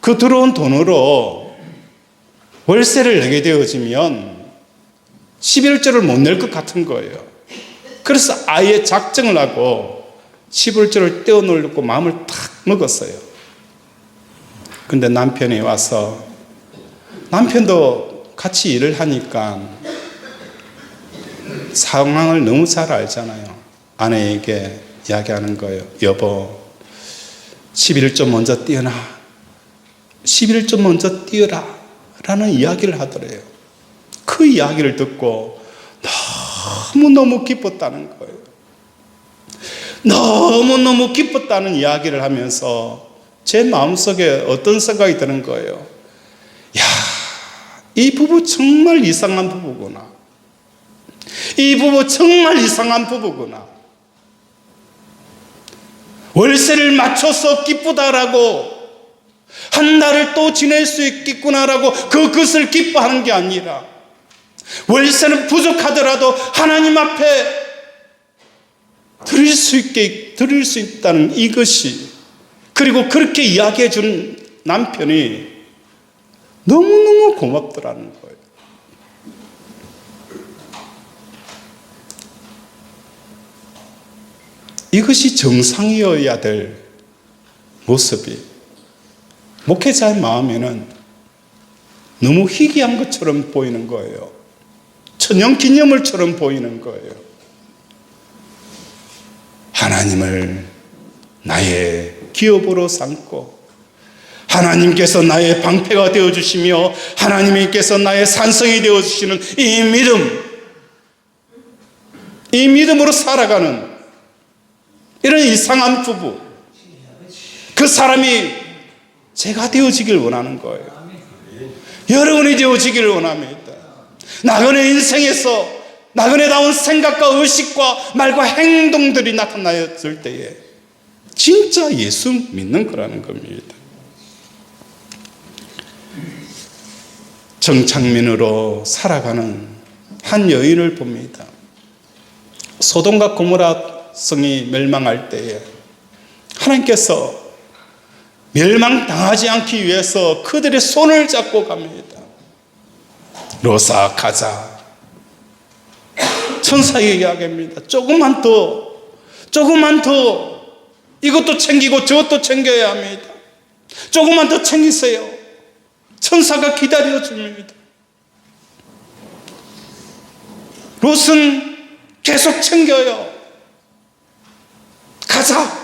그 들어온 돈으로 월세를 내게 되어지면 11조를 못 낼 것 같은 거예요. 그래서 아예 작정을 하고 11조를 떼어놓으려고 마음을 탁 먹었어요. 근데 남편이 와서, 남편도 같이 일을 하니까 상황을 너무 잘 알잖아요. 아내에게 이야기하는 거예요. 여보, 11조 먼저 띄어놔. 11조 먼저 띄어라 라는 이야기를 하더래요. 그 이야기를 듣고 너무너무 기뻤다는 거예요. 너무너무 기뻤다는 이야기를 하면서 제 마음속에 어떤 생각이 드는 거예요. 야, 이 부부 정말 이상한 부부구나. 이 부부 정말 이상한 부부구나. 월세를 맞춰서 기쁘다라고, 한 달을 또 지낼 수 있겠구나라고 그것을 기뻐하는 게 아니라, 월세는 부족하더라도 하나님 앞에 드릴 수 있다는 이것이, 그리고 그렇게 이야기해 준 남편이 너무너무 고맙더라는 거예요. 이것이 정상이어야 될 모습이 목회자의 마음에는 너무 희귀한 것처럼 보이는 거예요. 천연기념물처럼 보이는 거예요. 하나님을 나의 기업으로 삼고, 하나님께서 나의 방패가 되어주시며 하나님께서 나의 산성이 되어주시는 이 믿음으로 살아가는 이런 이상한 부부, 그 사람이 제가 되어지길 원하는 거예요. 여러분이 되어지기를 원합니다. 나그네 인생에서 나그네다운 생각과 의식과 말과 행동들이 나타났을 때에 진짜 예수 믿는 거라는 겁니다. 정착민으로 살아가는 한 여인을 봅니다. 소돔과 고모라 성이 멸망할 때에 하나님께서 멸망당하지 않기 위해서 그들의 손을 잡고 갑니다. 로사, 가자. 천사에게 이야기합니다. 조금만 더 이것도 챙기고 저것도 챙겨야 합니다. 조금만 더 챙기세요. 천사가 기다려줍니다. 롯은 계속 챙겨요. 가자.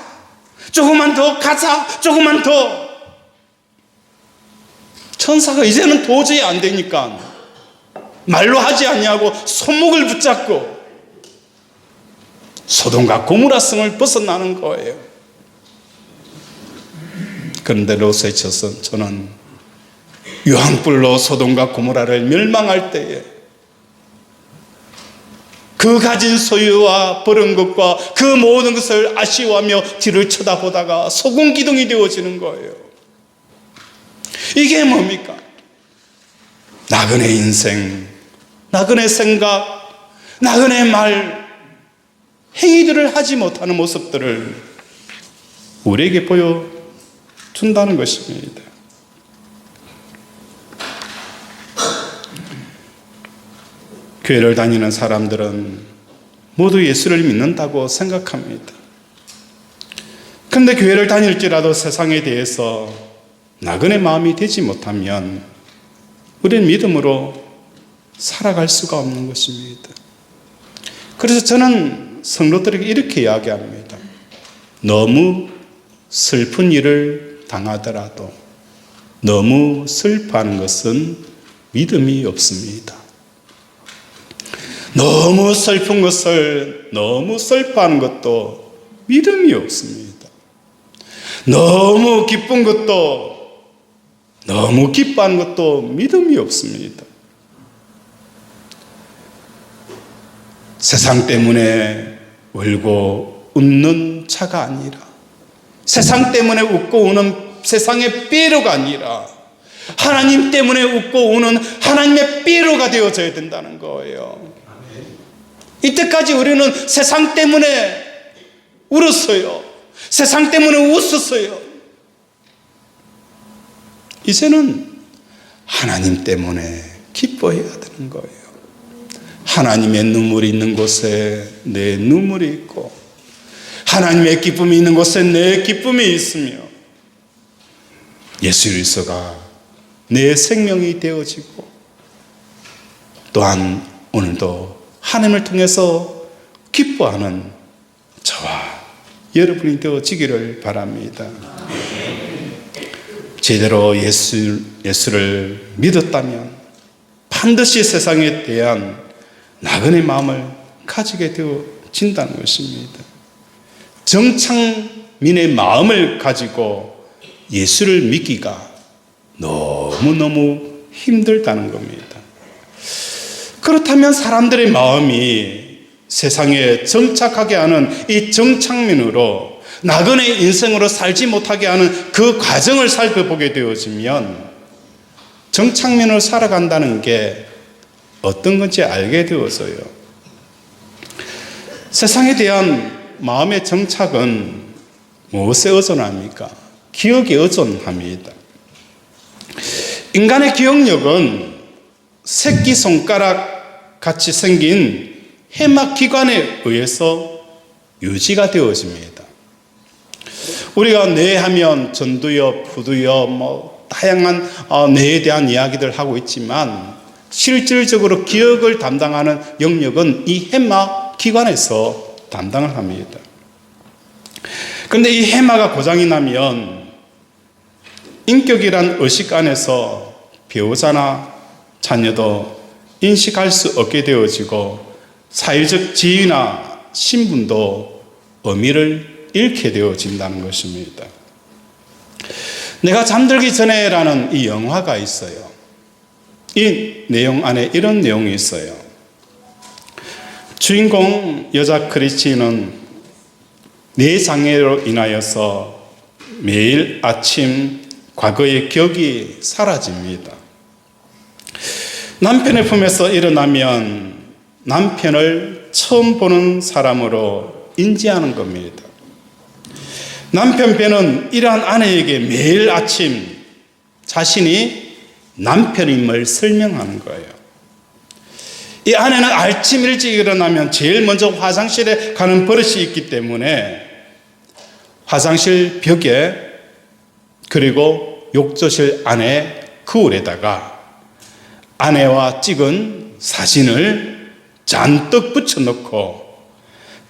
조금만 더 가자. 조금만 더. 천사가 이제는 도저히 안 되니까 말로 하지 아니하고 손목을 붙잡고 소돔과 고모라 성을 벗어나는 거예요. 그런데 롯의 저는 유황불로 소돔과 고모라를 멸망할 때에 그 가진 소유와 버린 것과 그 모든 것을 아쉬워하며 뒤를 쳐다보다가 소금기둥이 되어지는 거예요. 이게 뭡니까? 나그네 인생, 나그네 생각, 나그네 말, 행위들을 하지 못하는 모습들을 우리에게 보여준다는 것입니다. 교회를 다니는 사람들은 모두 예수를 믿는다고 생각합니다. 그런데 교회를 다닐지라도 세상에 대해서 나그네 마음이 되지 못하면 우리는 믿음으로 살아갈 수가 없는 것입니다. 그래서 저는 성도들에게 이렇게 이야기합니다. 너무 슬픈 일을 당하더라도 너무 슬퍼하는 것은 믿음이 없습니다. 너무 슬픈 것을 너무 슬퍼하는 것도 믿음이 없습니다. 너무 기쁜 것도 너무 기뻐하는 것도 믿음이 없습니다. 세상 때문에 울고 웃는 차가 아니라, 세상 때문에 웃고 우는 세상의 삐로가 아니라 하나님 때문에 웃고 우는 하나님의 삐로가 되어져야 된다는 거예요. 이때까지 우리는 세상 때문에 울었어요. 세상 때문에 웃었어요. 이제는 하나님 때문에 기뻐해야 되는 거예요. 하나님의 눈물이 있는 곳에 내 눈물이 있고, 하나님의 기쁨이 있는 곳에 내 기쁨이 있으며, 예수 그리스도가 내 생명이 되어지고, 또한 오늘도 하나님을 통해서 기뻐하는 저와 여러분이 되어지기를 바랍니다. 제대로 예수를 믿었다면 반드시 세상에 대한 나그네 마음을 가지게 되어진다는 것입니다. 정착민의 마음을 가지고 예수를 믿기가 너무너무 힘들다는 겁니다. 그렇다면 사람들의 마음이 세상에 정착하게 하는 이 정착민으로 나그네 인생으로 살지 못하게 하는 그 과정을 살펴보게 되어지면 정착민으로 살아간다는 게 어떤 건지 알게 되어서요. 세상에 대한 마음의 정착은 무엇에 의존합니까? 기억에 의존합니다. 인간의 기억력은 새끼손가락 같이 생긴 해막기관에 의해서 유지가 되어집니다. 우리가 뇌하면 전두엽, 부두엽, 다양한 뇌에 대한 이야기들 하고 있지만 실질적으로 기억을 담당하는 영역은 이 해막기관에서 담당을 합니다. 그런데 이 해마가 고장이 나면 인격이란 의식 안에서 배우자나 자녀도 인식할 수 없게 되어지고 사회적 지위나 신분도 의미를 잃게 되어진다는 것입니다. 내가 잠들기 전에라는 이 영화가 있어요. 이 내용 안에 이런 내용이 있어요. 주인공 여자 크리스티는 뇌장애로 인하여서 매일 아침 과거의 기억이 사라집니다. 남편의 품에서 일어나면 남편을 처음 보는 사람으로 인지하는 겁니다. 남편 배는 이러한 아내에게 매일 아침 자신이 남편임을 설명하는 거예요. 이 아내는 아침 일찍 일어나면 제일 먼저 화장실에 가는 버릇이 있기 때문에 화장실 벽에 그리고 욕조실 안에 거울에다가 아내와 찍은 사진을 잔뜩 붙여놓고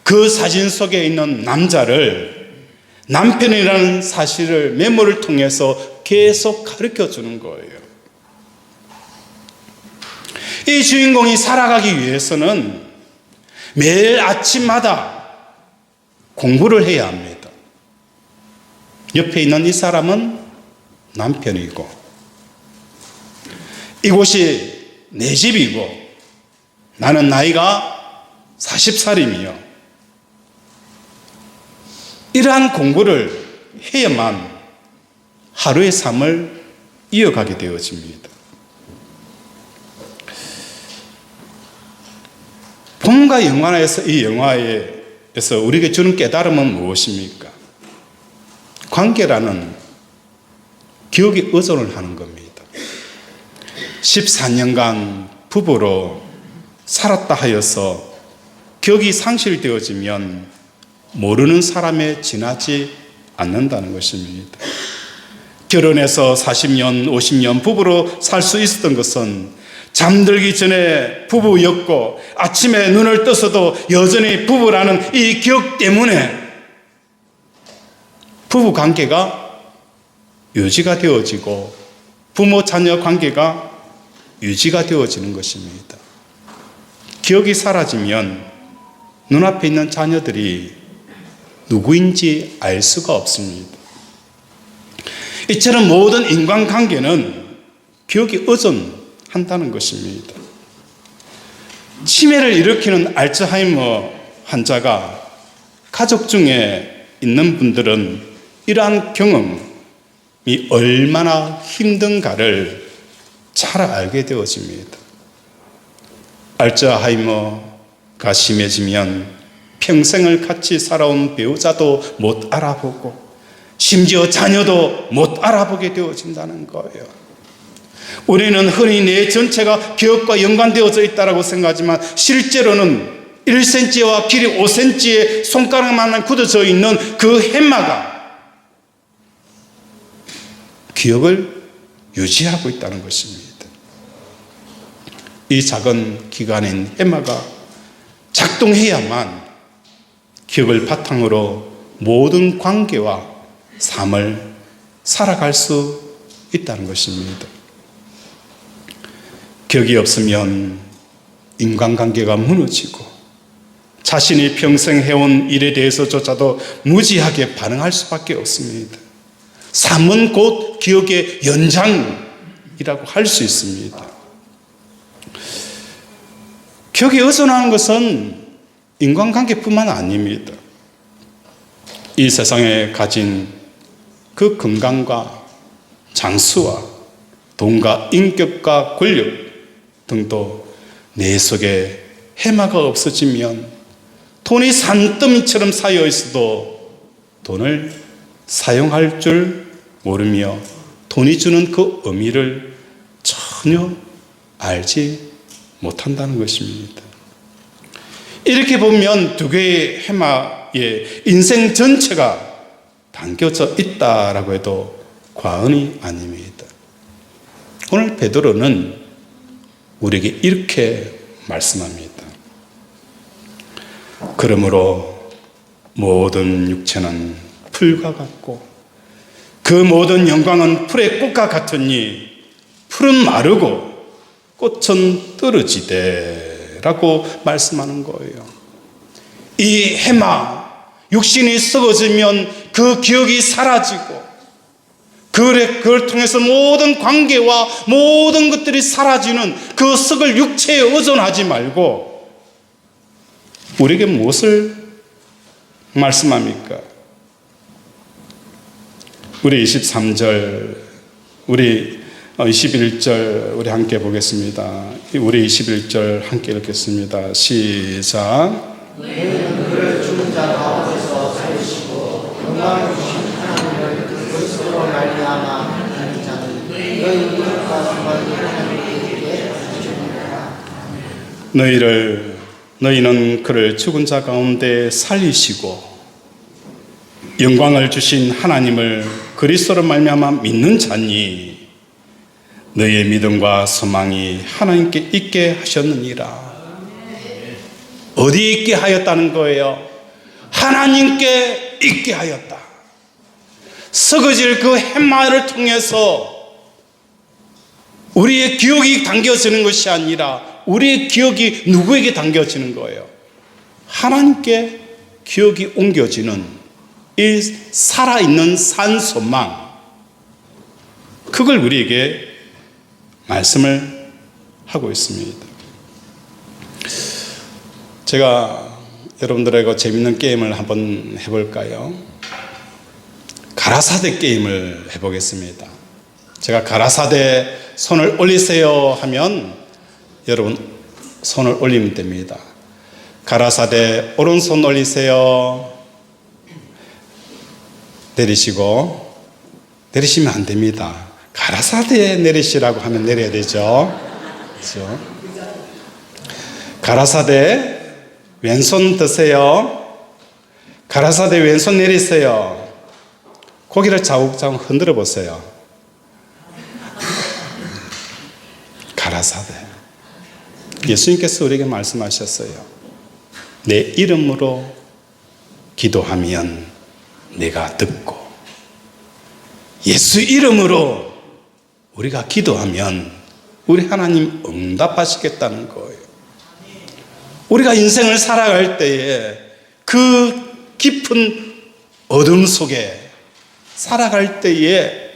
그 사진 속에 있는 남자를 남편이라는 사실을 메모를 통해서 계속 가르쳐 주는 거예요. 이 주인공이 살아가기 위해서는 매일 아침마다 공부를 해야 합니다. 옆에 있는 이 사람은 남편이고 이곳이 내 집이고 나는 나이가 40살이며 이러한 공부를 해야만 하루의 삶을 이어가게 되어집니다. 봄과 영화에서 이 영화에서 우리에게 주는 깨달음은 무엇입니까? 관계라는 기억에 의존을 하는 겁니다. 14년간 부부로 살았다 하여서 기억이 상실되어지면 모르는 사람에 지나지 않는다는 것입니다. 결혼해서 40년, 50년 부부로 살 수 있었던 것은 잠들기 전에 부부였고 아침에 눈을 떠서도 여전히 부부라는 이 기억 때문에 부부 관계가 유지가 되어지고 부모 자녀 관계가 유지가 되어지는 것입니다. 기억이 사라지면 눈앞에 있는 자녀들이 누구인지 알 수가 없습니다. 이처럼 모든 인간관계는 기억에 의존한다는 것입니다. 치매를 일으키는 알츠하이머 환자가 가족 중에 있는 분들은 이러한 경험이 얼마나 힘든가를 잘 알게 되어집니다. 알츠하이머가 심해지면 평생을 같이 살아온 배우자도 못 알아보고 심지어 자녀도 못 알아보게 되어진다는 거예요. 우리는 흔히 내 전체가 기억과 연관되어져 있다고 생각하지만 실제로는 1cm와 길이 5cm의 손가락만한 굳어져 있는 그 햄마가 기억을 유지하고 있다는 것입니다. 이 작은 기관인 햄마가 작동해야만 기억을 바탕으로 모든 관계와 삶을 살아갈 수 있다는 것입니다. 기억이 없으면 인간관계가 무너지고 자신이 평생 해온 일에 대해서조차도 무지하게 반응할 수밖에 없습니다. 삶은 곧 기억의 연장이라고 할 수 있습니다. 기억에 의존하는 것은 인간관계뿐만 아닙니다. 이 세상에 가진 그 건강과 장수와 돈과 인격과 권력 등도 내 속에 해마가 없어지면 돈이 산더미처럼 쌓여 있어도 돈을 사용할 줄 모르며 돈이 주는 그 의미를 전혀 알지 못한다는 것입니다. 이렇게 보면 두 개의 해마에 인생 전체가 담겨져 있다라고 해도 과언이 아닙니다. 오늘 베드로는 우리에게 이렇게 말씀합니다. 그러므로 모든 육체는 풀과 같고 그 모든 영광은 풀의 꽃과 같으니 풀은 마르고 꽃은 떨어지되 라고 말씀하는 거예요. 이 해마, 육신이 썩어지면 그 기억이 사라지고 그걸 통해서 모든 관계와 모든 것들이 사라지는 그 썩을 육체에 의존하지 말고 우리에게 무엇을 말씀합니까? 우리 23절, 우리 21절 우리 함께 보겠습니다. 우리 21절 함께 읽겠습니다. 시작. 너희는 그를 죽은 자 가운데서 살리시고 영광을 주신 하나님을 그리스도로 말미암아 믿는 자는 너희 이웃과 상관이 하나님께 주십니다. 너희는 그를 죽은 자 가운데 살리시고 영광을 주신 하나님을 그리스도로 말미암아 믿는 자니 너희의 믿음과 소망이 하나님께 있게 하셨느니라. 어디에 있게 하였다는 거예요? 하나님께 있게 하였다. 썩어질 그 팻마를 통해서 우리의 기억이 담겨지는 것이 아니라 우리의 기억이 누구에게 담겨지는 거예요? 하나님께 기억이 옮겨지는 이 살아있는 산소망, 그걸 우리에게 말씀을 하고 있습니다. 제가 여러분들하고 재밌는 게임을 한번 해볼까요? 가라사대 게임을 해보겠습니다. 제가 가라사대 손을 올리세요 하면 여러분 손을 올리면 됩니다. 가라사대 오른손 올리세요. 내리시면 안 됩니다. 가라사대에 내리시라고 하면 내려야 되죠. 그렇죠? 가라사대 왼손 드세요. 가라사대 왼손 내리세요. 고개를 자욱자욱 흔들어 보세요. 가라사대. 예수님께서 우리에게 말씀하셨어요. 내 이름으로 기도하면 내가 듣고, 예수 이름으로 우리가 기도하면 우리 하나님 응답하시겠다는 거예요. 우리가 인생을 살아갈 때에 그 깊은 어둠 속에 살아갈 때에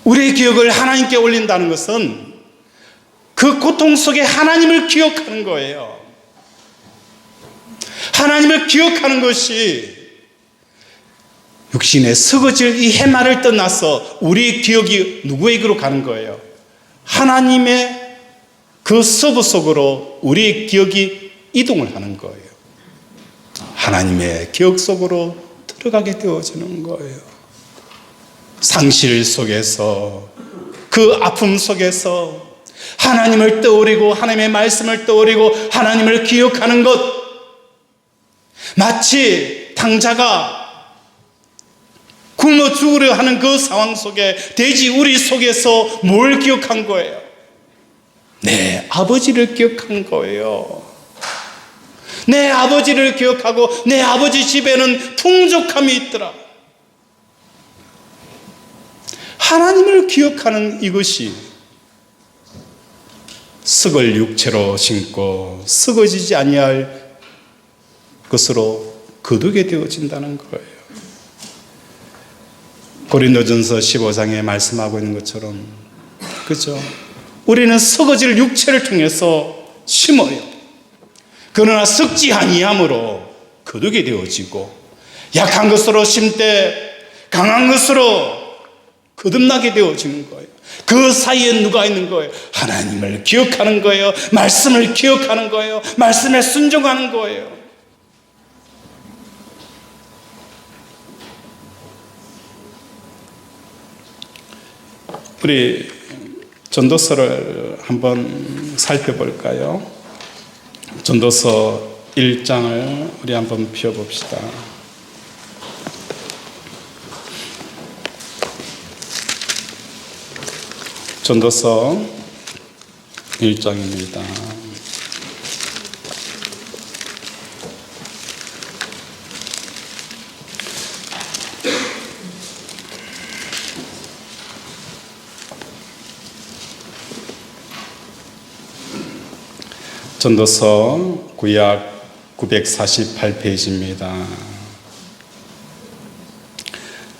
우리의 기억을 하나님께 올린다는 것은 그 고통 속에 하나님을 기억하는 거예요. 하나님을 기억하는 것이 육신의 썩어질 이 해마를 떠나서 우리의 기억이 누구에게로 가는 거예요? 하나님의 그 서부 속으로 우리의 기억이 이동을 하는 거예요. 하나님의 기억 속으로 들어가게 되어지는 거예요. 상실 속에서, 그 아픔 속에서 하나님을 떠올리고 하나님의 말씀을 떠올리고 하나님을 기억하는 것, 마치 당자가 굶어 죽으려 하는 그 상황 속에 돼지 우리 속에서 뭘 기억한 거예요? 내 아버지를 기억한 거예요. 내 아버지를 기억하고 내 아버지 집에는 풍족함이 있더라. 하나님을 기억하는 이것이 썩을 육체로 신고 썩어지지 아니할 것으로 거두게 되어진다는 거예요. 고린도전서 15장에 말씀하고 있는 것처럼, 그렇죠? 우리는 썩어질 육체를 통해서 심어요. 그러나 썩지 아니함으로 거두게 되어지고, 약한 것으로 심되 강한 것으로 거듭나게 되어지는 거예요. 그 사이에 누가 있는 거예요? 하나님을 기억하는 거예요. 말씀을 기억하는 거예요. 말씀에 순종하는 거예요. 우리 전도서를 한번 살펴볼까요? 전도서 1장을 우리 한번 펴봅시다. 전도서 1장입니다. 전도서 구약 948페이지입니다.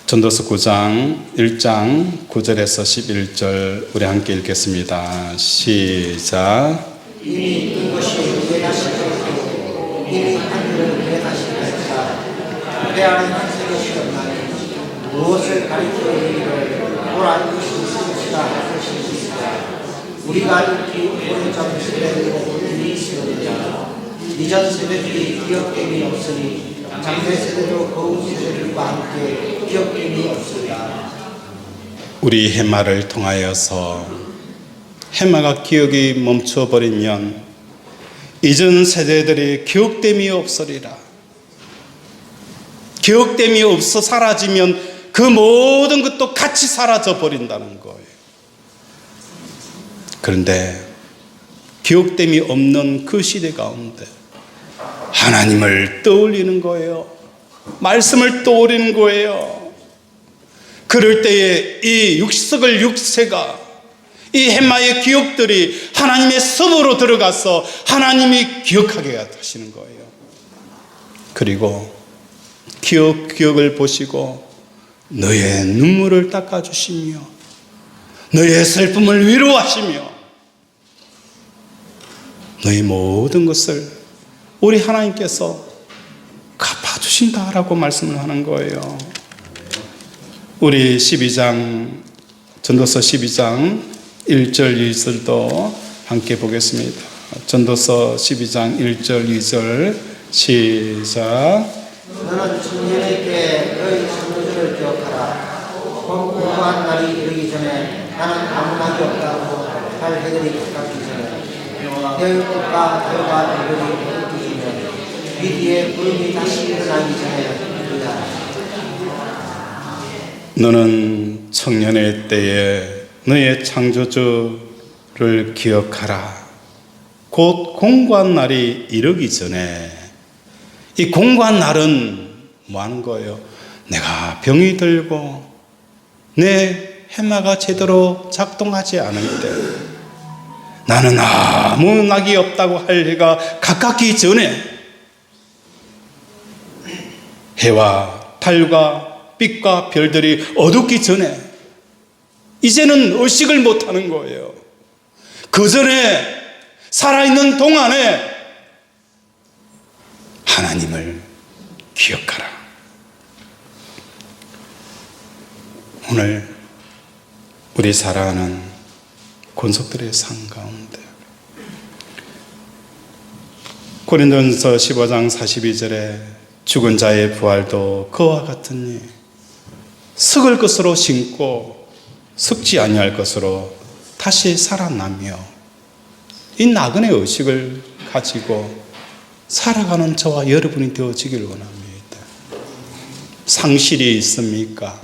전도서 9장 1장 9절에서 11절 우리 함께 읽겠습니다. 시작. 이미 이것이 은혜하시고 이미 하늘을 은혜하시니까 은혜하는 한세력이 없나니 무엇을 가리켜 이르기를 보라 이것이 무엇이라 할 것이 있으리라. 우리가 이 오래전 세대들로 이미 있으리라. 이전 세대들이 기억됨이 없으니 장래 세대도 거운 세대들과 함께 기억됨이 없으리라. 우리 해마를 통하여서 해마가 기억이 멈춰버리면 이전 세대들이 기억됨이 없으리라. 기억됨이 없어 사라지면 그 모든 것도 같이 사라져 버린다는 거예요. 그런데 기억됨이 없는 그 시대 가운데 하나님을 떠올리는 거예요. 말씀을 떠올리는 거예요. 그럴 때에 이 육석을 육세가, 이 해마의 기억들이 하나님의 섭으로 들어가서 하나님이 기억하게 하시는 거예요. 그리고 기억을 보시고 너의 눈물을 닦아주시며 너의 슬픔을 위로하시며 너희 모든 것을 우리 하나님께서 갚아주신다라고 말씀을 하는 거예요. 우리 12장, 전도서 12장 1절 2절도 함께 보겠습니다. 전도서 12장 1절 2절 시작. 너는 청년에게 너희 선조들을 기억하라. 공고한 날이 이르기 전에 나는 아무 낙이 없다고 할 해들이 가깝기 전에 너희 꽃과 들과 들들이 흩어지면 위 뒤에 구름이 다시 일어나기 전에 이르라. 너는 청년의 때에 너의 창조주를 기억하라. 곧 공고한 날이 이르기 전에. 이 공고한 날은 뭐 하는 거예요? 내가 병이 들고 내 해마가 제대로 작동하지 않을 때, 나는 아무 낙이 없다고 할 해가 가깝기 전에, 해와 달과 빛과 별들이 어둡기 전에, 이제는 의식을 못하는 거예요. 그 전에 살아있는 동안에 하나님을 기억하라. 오늘 우리 살아가는 권속들의 삶 가운데 고린도전서 15장 42절에 죽은 자의 부활도 그와 같으니 썩을 것으로 심고 썩지 아니할 것으로 다시 살아나며, 이 나그네 의식을 가지고 살아가는 저와 여러분이 되어지길 원합니다. 상실이 있습니까?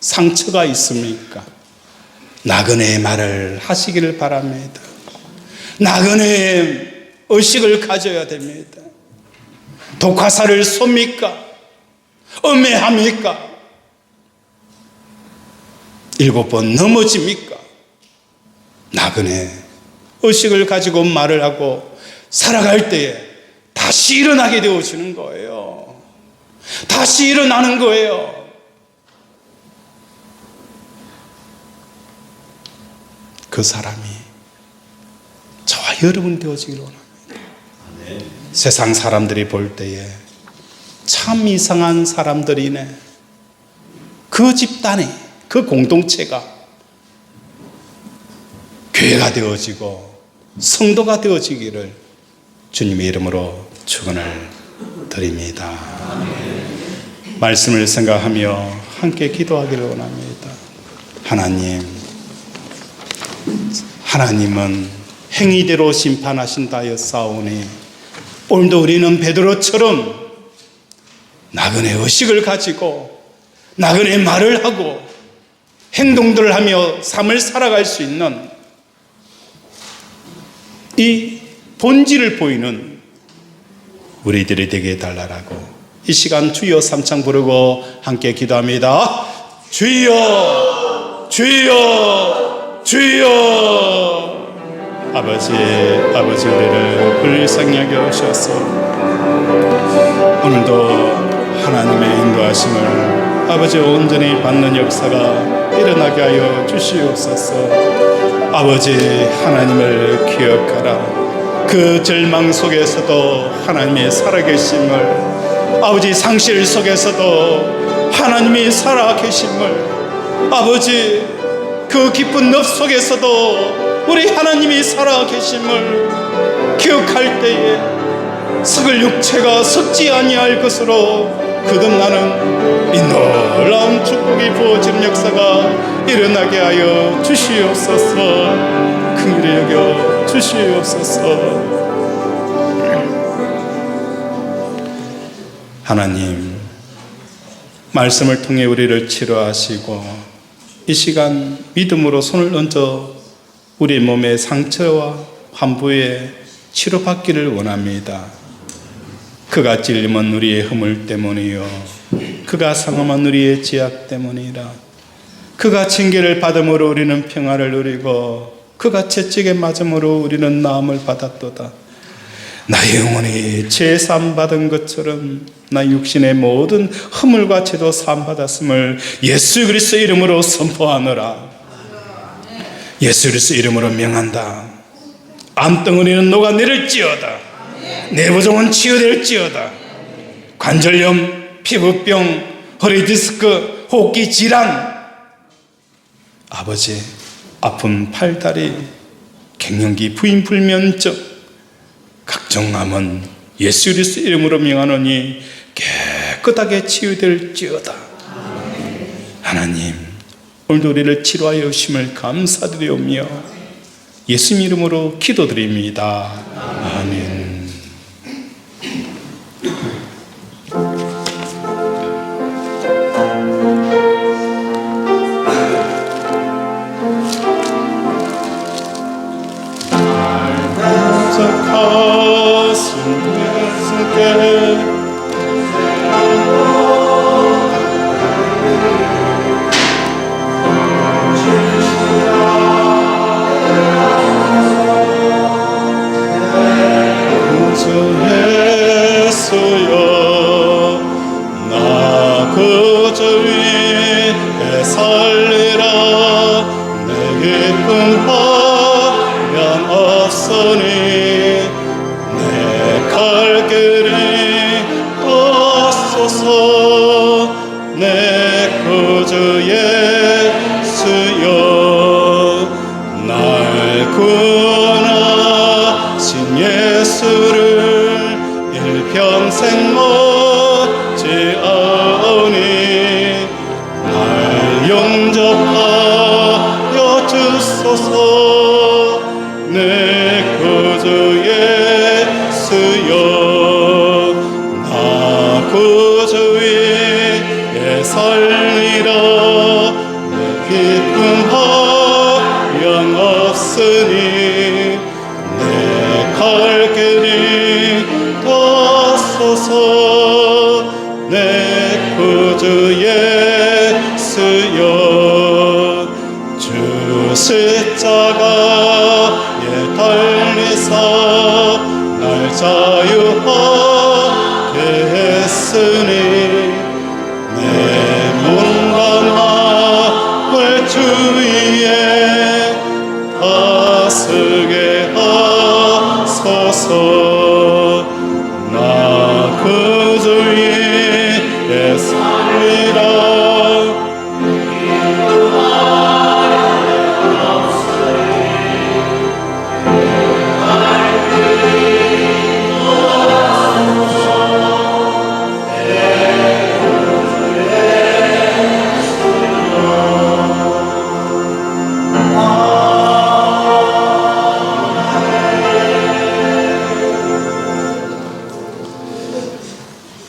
상처가 있습니까? 나그네의 말을 하시기를 바랍니다. 나그네의 의식을 가져야 됩니다. 독화살을 쏩니까? 음해합니까? 7번 넘어집니까? 나그네 의식을 가지고 말을 하고 살아갈 때에 다시 일어나게 되어지는 거예요. 다시 일어나는 거예요. 그 사람이 저와 여러분 되어지기를 원합니다. 세상 사람들이 볼 때에 참 이상한 사람들이네. 그 집단이, 그 공동체가 교회가 되어지고 성도가 되어지기를 주님의 이름으로 축원을 드립니다. 말씀을 생각하며 함께 기도하기를 원합니다. 하나님은 행위대로 심판하신다 하였사오니, 오늘도 우리는 베드로처럼 나그네 의식을 가지고 나그네 말을 하고 행동들을 하며 삶을 살아갈 수 있는 이 본질을 보이는 우리들이 되게 해달라고 이 시간 주여 삼창 부르고 함께 기도합니다. 주여, 주여, 주여. 아버지 우리를 불쌍히 여겨주셔서 오늘도 하나님의 인도하심을 아버지 온전히 받는 역사가 일어나게 하여 주시옵소서. 아버지 하나님을 기억하라. 그 절망 속에서도 하나님의 살아계심을, 아버지 상실 속에서도 하나님이 살아계심을, 아버지 그 기쁜 늪 속에서도 우리 하나님이 살아계심을 기억할 때에 썩을 육체가 썩지 아니할 것으로 거듭나는 이 놀라운 축복이 부어지는 역사가 일어나게 하여 주시옵소서. 긍휼히 여겨 주시옵소서. 하나님, 말씀을 통해 우리를 치료하시고 이 시간 믿음으로 손을 얹어 우리 몸의 상처와 환부에 치료받기를 원합니다. 그가 찔림은 우리의 허물 때문이요 그가 상함은 우리의 죄악 때문이라. 그가 징계를 받음으로 우리는 평화를 누리고 그가 채찍에 맞음으로 우리는 나음을 받았도다. 나의 영혼이 죄 사함 받은 것처럼 나 육신의 모든 허물과 죄도 사함 받았음을 예수 그리스도 이름으로 선포하노라. 예수 그리스도 이름으로 명한다. 암덩어리는 녹아내릴지어다. 내부종은 치유될지어다. 관절염, 피부병, 허리 디스크, 호흡기 질환, 아버지 아픈 팔다리, 갱년기 부인불면증, 각종 암은 예수 그리스도 이름으로 명하노니 깨끗하게 치유될지어다. 하나님, 오늘도 우리를 치료하여 주심을 감사드리오며 예수님 이름으로 기도드립니다. 아멘.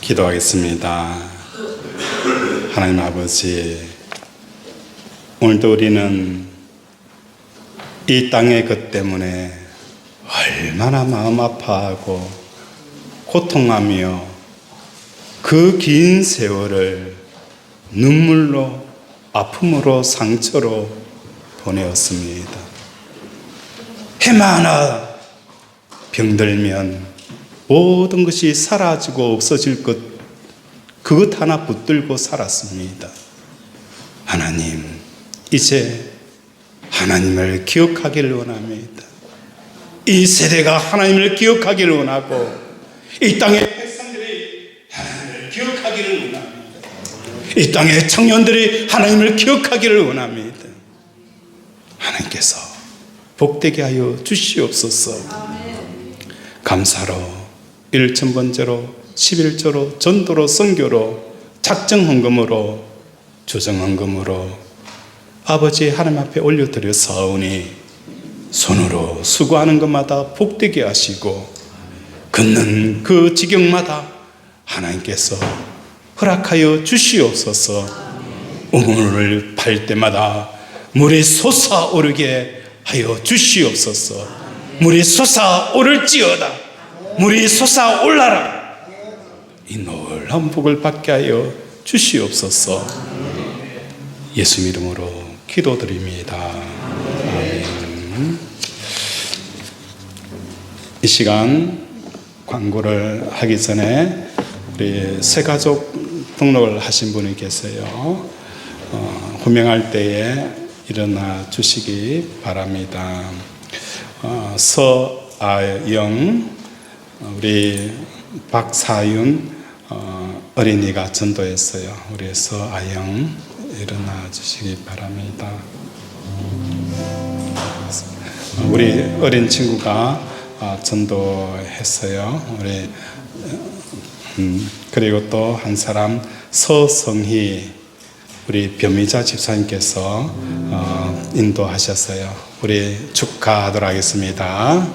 기도하겠습니다. 하나님 아버지, 오늘도 우리는 이 땅의 것 때문에 얼마나 마음 아파하고 고통하며 그 긴 세월을 눈물로, 아픔으로, 상처로 보내었습니다. 해만 하나 병들면 모든 것이 사라지고 없어질 것, 그것 하나 붙들고 살았습니다. 하나님, 이제 하나님을 기억하기를 원합니다. 이 세대가 하나님을 기억하기를 원하고 이 땅의 백성들이 하나님을 기억하기를 원합니다. 이 땅의 청년들이 하나님을 기억하기를 원합니다. 하나님께서 복되게 하여 주시옵소서. 감사로 1,000번째로 11조로 전도로 선교로 작정헌금으로 조정헌금으로 아버지 하나님 앞에 올려드려 사오니 손으로 수고하는 것마다 복되게 하시고 걷는 그 지경마다 하나님께서 허락하여 주시옵소서. 우물을 팔 때마다 물이 솟아오르게 하여 주시옵소서. 물이 솟아오를지어다. 물이 솟아올라라. 이 놀라운 복을 받게 하여 주시옵소서. 예수 이름으로 기도드립니다. 아멘. 이 시간 광고를 하기 전에 우리 새가족 등록을 하신 분이 계세요. 호명할 때에 일어나 주시기 바랍니다. 서아영, 우리 박사윤 어린이가 전도했어요. 우리 서아영 일어나 주시기 바랍니다. 우리 어린 친구가 전도했어요. 우리 그리고 또 한 사람 서성희 우리 변미자 집사님께서 인도하셨어요. 우리 축하하도록 하겠습니다.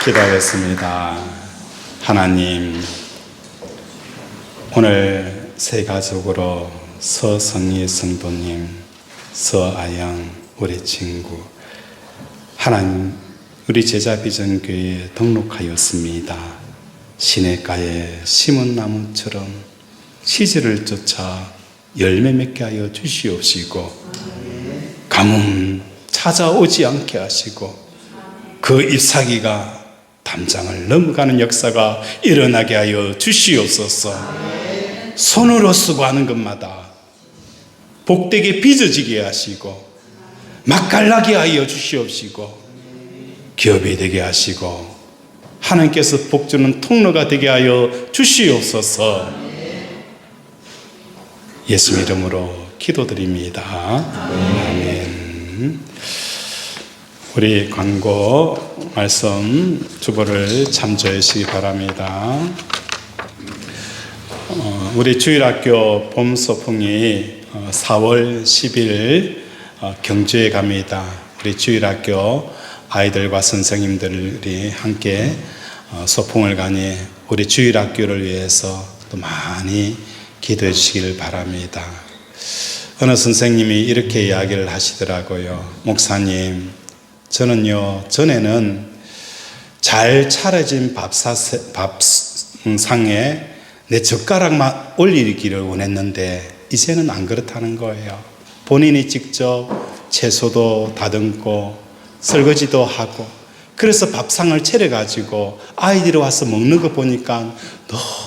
기도하겠습니다. 하나님, 오늘 새 가족으로 서성희 성도님, 서아영 우리 친구, 하나님 우리 제자비전교회에 등록하였습니다. 시냇가에 심은 나무처럼 시절을 쫓아 열매 맺게 하여 주시옵시고, 가뭄 찾아오지 않게 하시고, 그 잎사귀가 담장을 넘어가는 역사가 일어나게 하여 주시옵소서. 손으로 쓰고 하는 것마다 복되게 빚어지게 하시고, 맛깔나게 하여 주시옵시고, 기업이 되게 하시고, 하나님께서 복주는 통로가 되게 하여 주시옵소서. 예수 이름으로 기도드립니다. 아멘. 우리 광고 말씀 주보를 참조해 주시기 바랍니다. 우리 주일학교 봄 소풍이 4월 10일 경주에 갑니다. 우리 주일학교 아이들과 선생님들이 함께 소풍을 가니 우리 주일학교를 위해서 또 많이 기도해 주시기를 바랍니다. 어느 선생님이 이렇게 이야기를 하시더라고요. 목사님, 저는요, 전에는 잘 차려진 밥상에 내 젓가락만 올리기를 원했는데 이제는 안 그렇다는 거예요. 본인이 직접 채소도 다듬고 설거지도 하고, 그래서 밥상을 차려가지고 아이들이 와서 먹는 거 보니까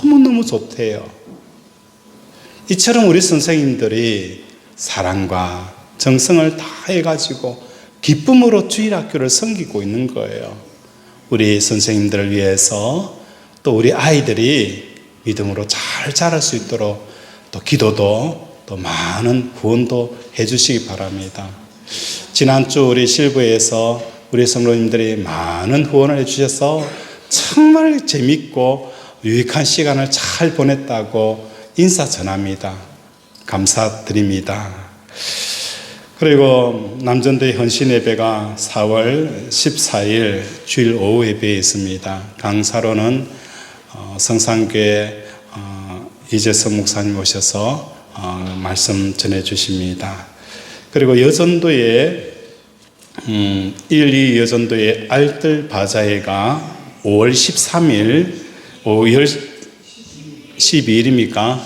너무너무 좋대요. 이처럼 우리 선생님들이 사랑과 정성을 다해가지고 기쁨으로 주일학교를 섬기고 있는 거예요. 우리 선생님들을 위해서 또 우리 아이들이 믿음으로 잘 자랄 수 있도록 또 기도도 또 많은 후원도 해주시기 바랍니다. 지난주 우리 실부에서 우리 성도님들이 많은 후원을 해주셔서 정말 재밌고 유익한 시간을 잘 보냈다고 인사 전합니다. 감사드립니다. 그리고 남전도의 헌신 예배가 4월 14일 주일 오후 예배에 있습니다. 강사로는 성산교회 이재석 목사님 오셔서 말씀 전해 주십니다. 그리고 여전도에 1, 2 여전도의 알뜰 바자회가 5월 13일 오후 12일입니까?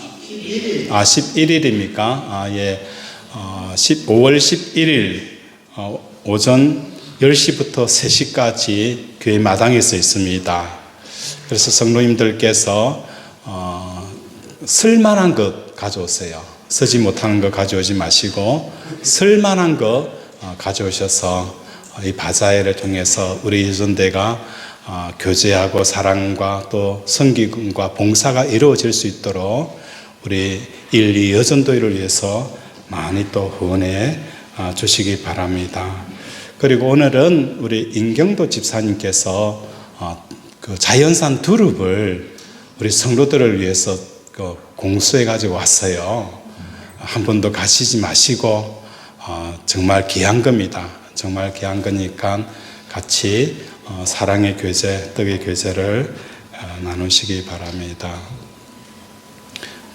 11일입니까? 예. 5월 11일 오전 10시부터 3시까지 교회 마당에서 있습니다. 그래서 성도님들께서 쓸만한 것 가져오세요. 쓰지 못하는 거 가져오지 마시고 쓸만한 거 가져오셔서 이 바자회를 통해서 우리 여전대가 교제하고 사랑과 또 섬김과 봉사가 이루어질 수 있도록 우리 1, 2 여전도회를 위해서 많이 또 후원해 주시기 바랍니다. 그리고 오늘은 우리 인경도 집사님께서 그 자연산 두릅을 우리 성도들을 위해서 공수해 가지고 왔어요. 한 번도 가시지 마시고 정말 귀한 겁니다. 정말 귀한 거니까 같이 사랑의 교제, 떡의 교제를 나누시기 바랍니다.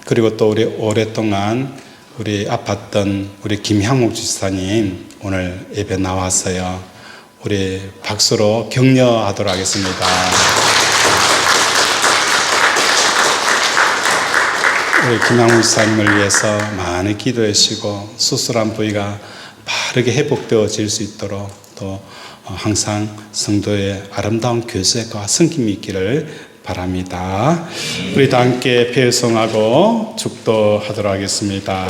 그리고 또 우리 오랫동안 우리 아팠던 우리 김향옥 집사님 오늘 예배 나왔어요. 우리 박수로 격려하도록 하겠습니다. 우리 김향옥 집사님을 위해서 많이 기도해 주시고 수술한 부위가 바르게 회복되어질 수 있도록 또 항상 성도의 아름다운 교제가 섬김이 있기를 바랍니다. 우리 다 함께 배송하고 축도하도록 하겠습니다.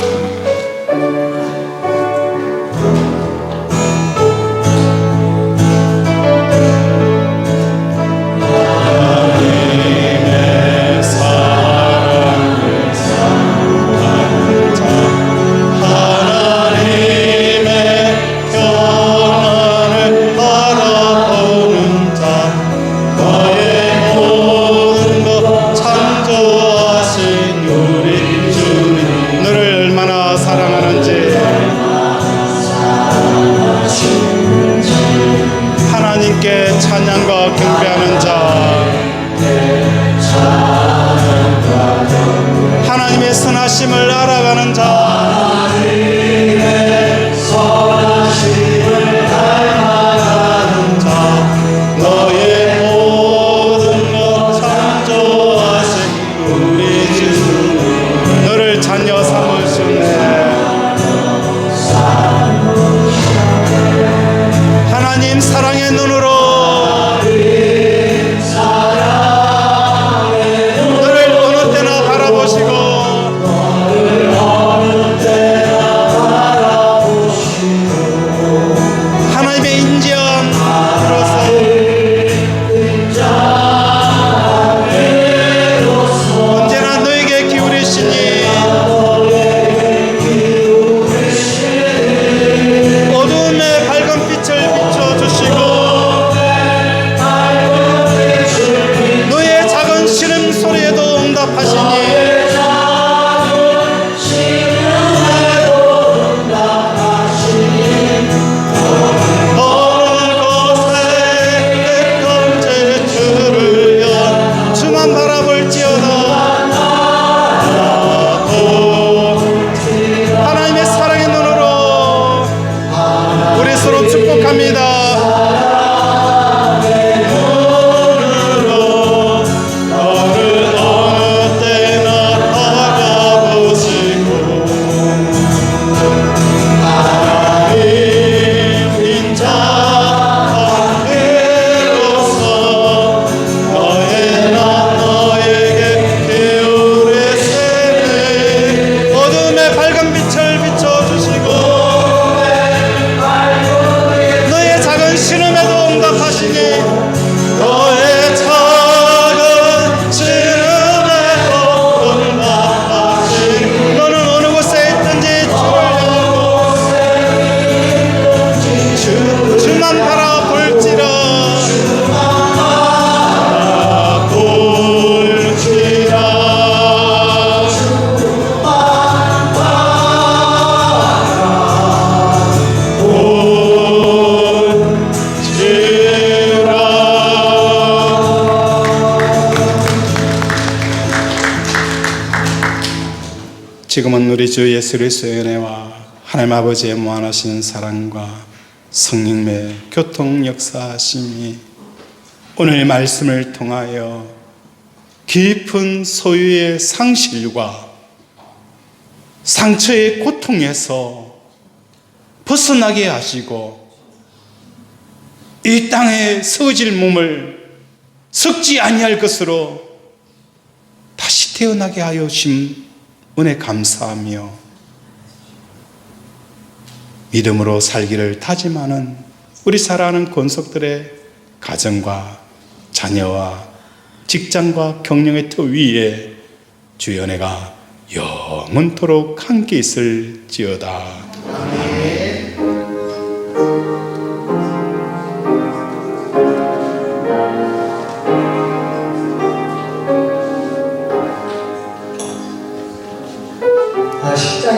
찬양과 경배하는 자, 하나님의 선하심을 알아가는 자, 너의 모든 것 창조하신 우리 주 너를 자녀 삼으셨네. 하나님 사랑의 눈으로 지금은 우리 주 예수 그리스도의 은혜와 하나님 아버지의 무한하신 사랑과 성령의 교통 역사하심이 오늘 말씀을 통하여 깊은 소유의 상실과 상처의 고통에서 벗어나게 하시고 이 땅에 서질 몸을 썩지 아니할 것으로 다시 태어나게 하여 주신 은혜 감사하며 믿음으로 살기를 다짐하는 우리 사랑하는 권속들의 가정과 자녀와 직장과 경영의 터 위에 주의 은혜가 영원토록 함께 있을지어다.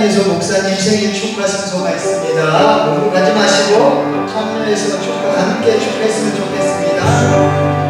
식장에서 목사님 생일 축하 순서가 있습니다. 모두 가지 마시고 참여해서 축하 함께 축하했으면 좋겠습니다.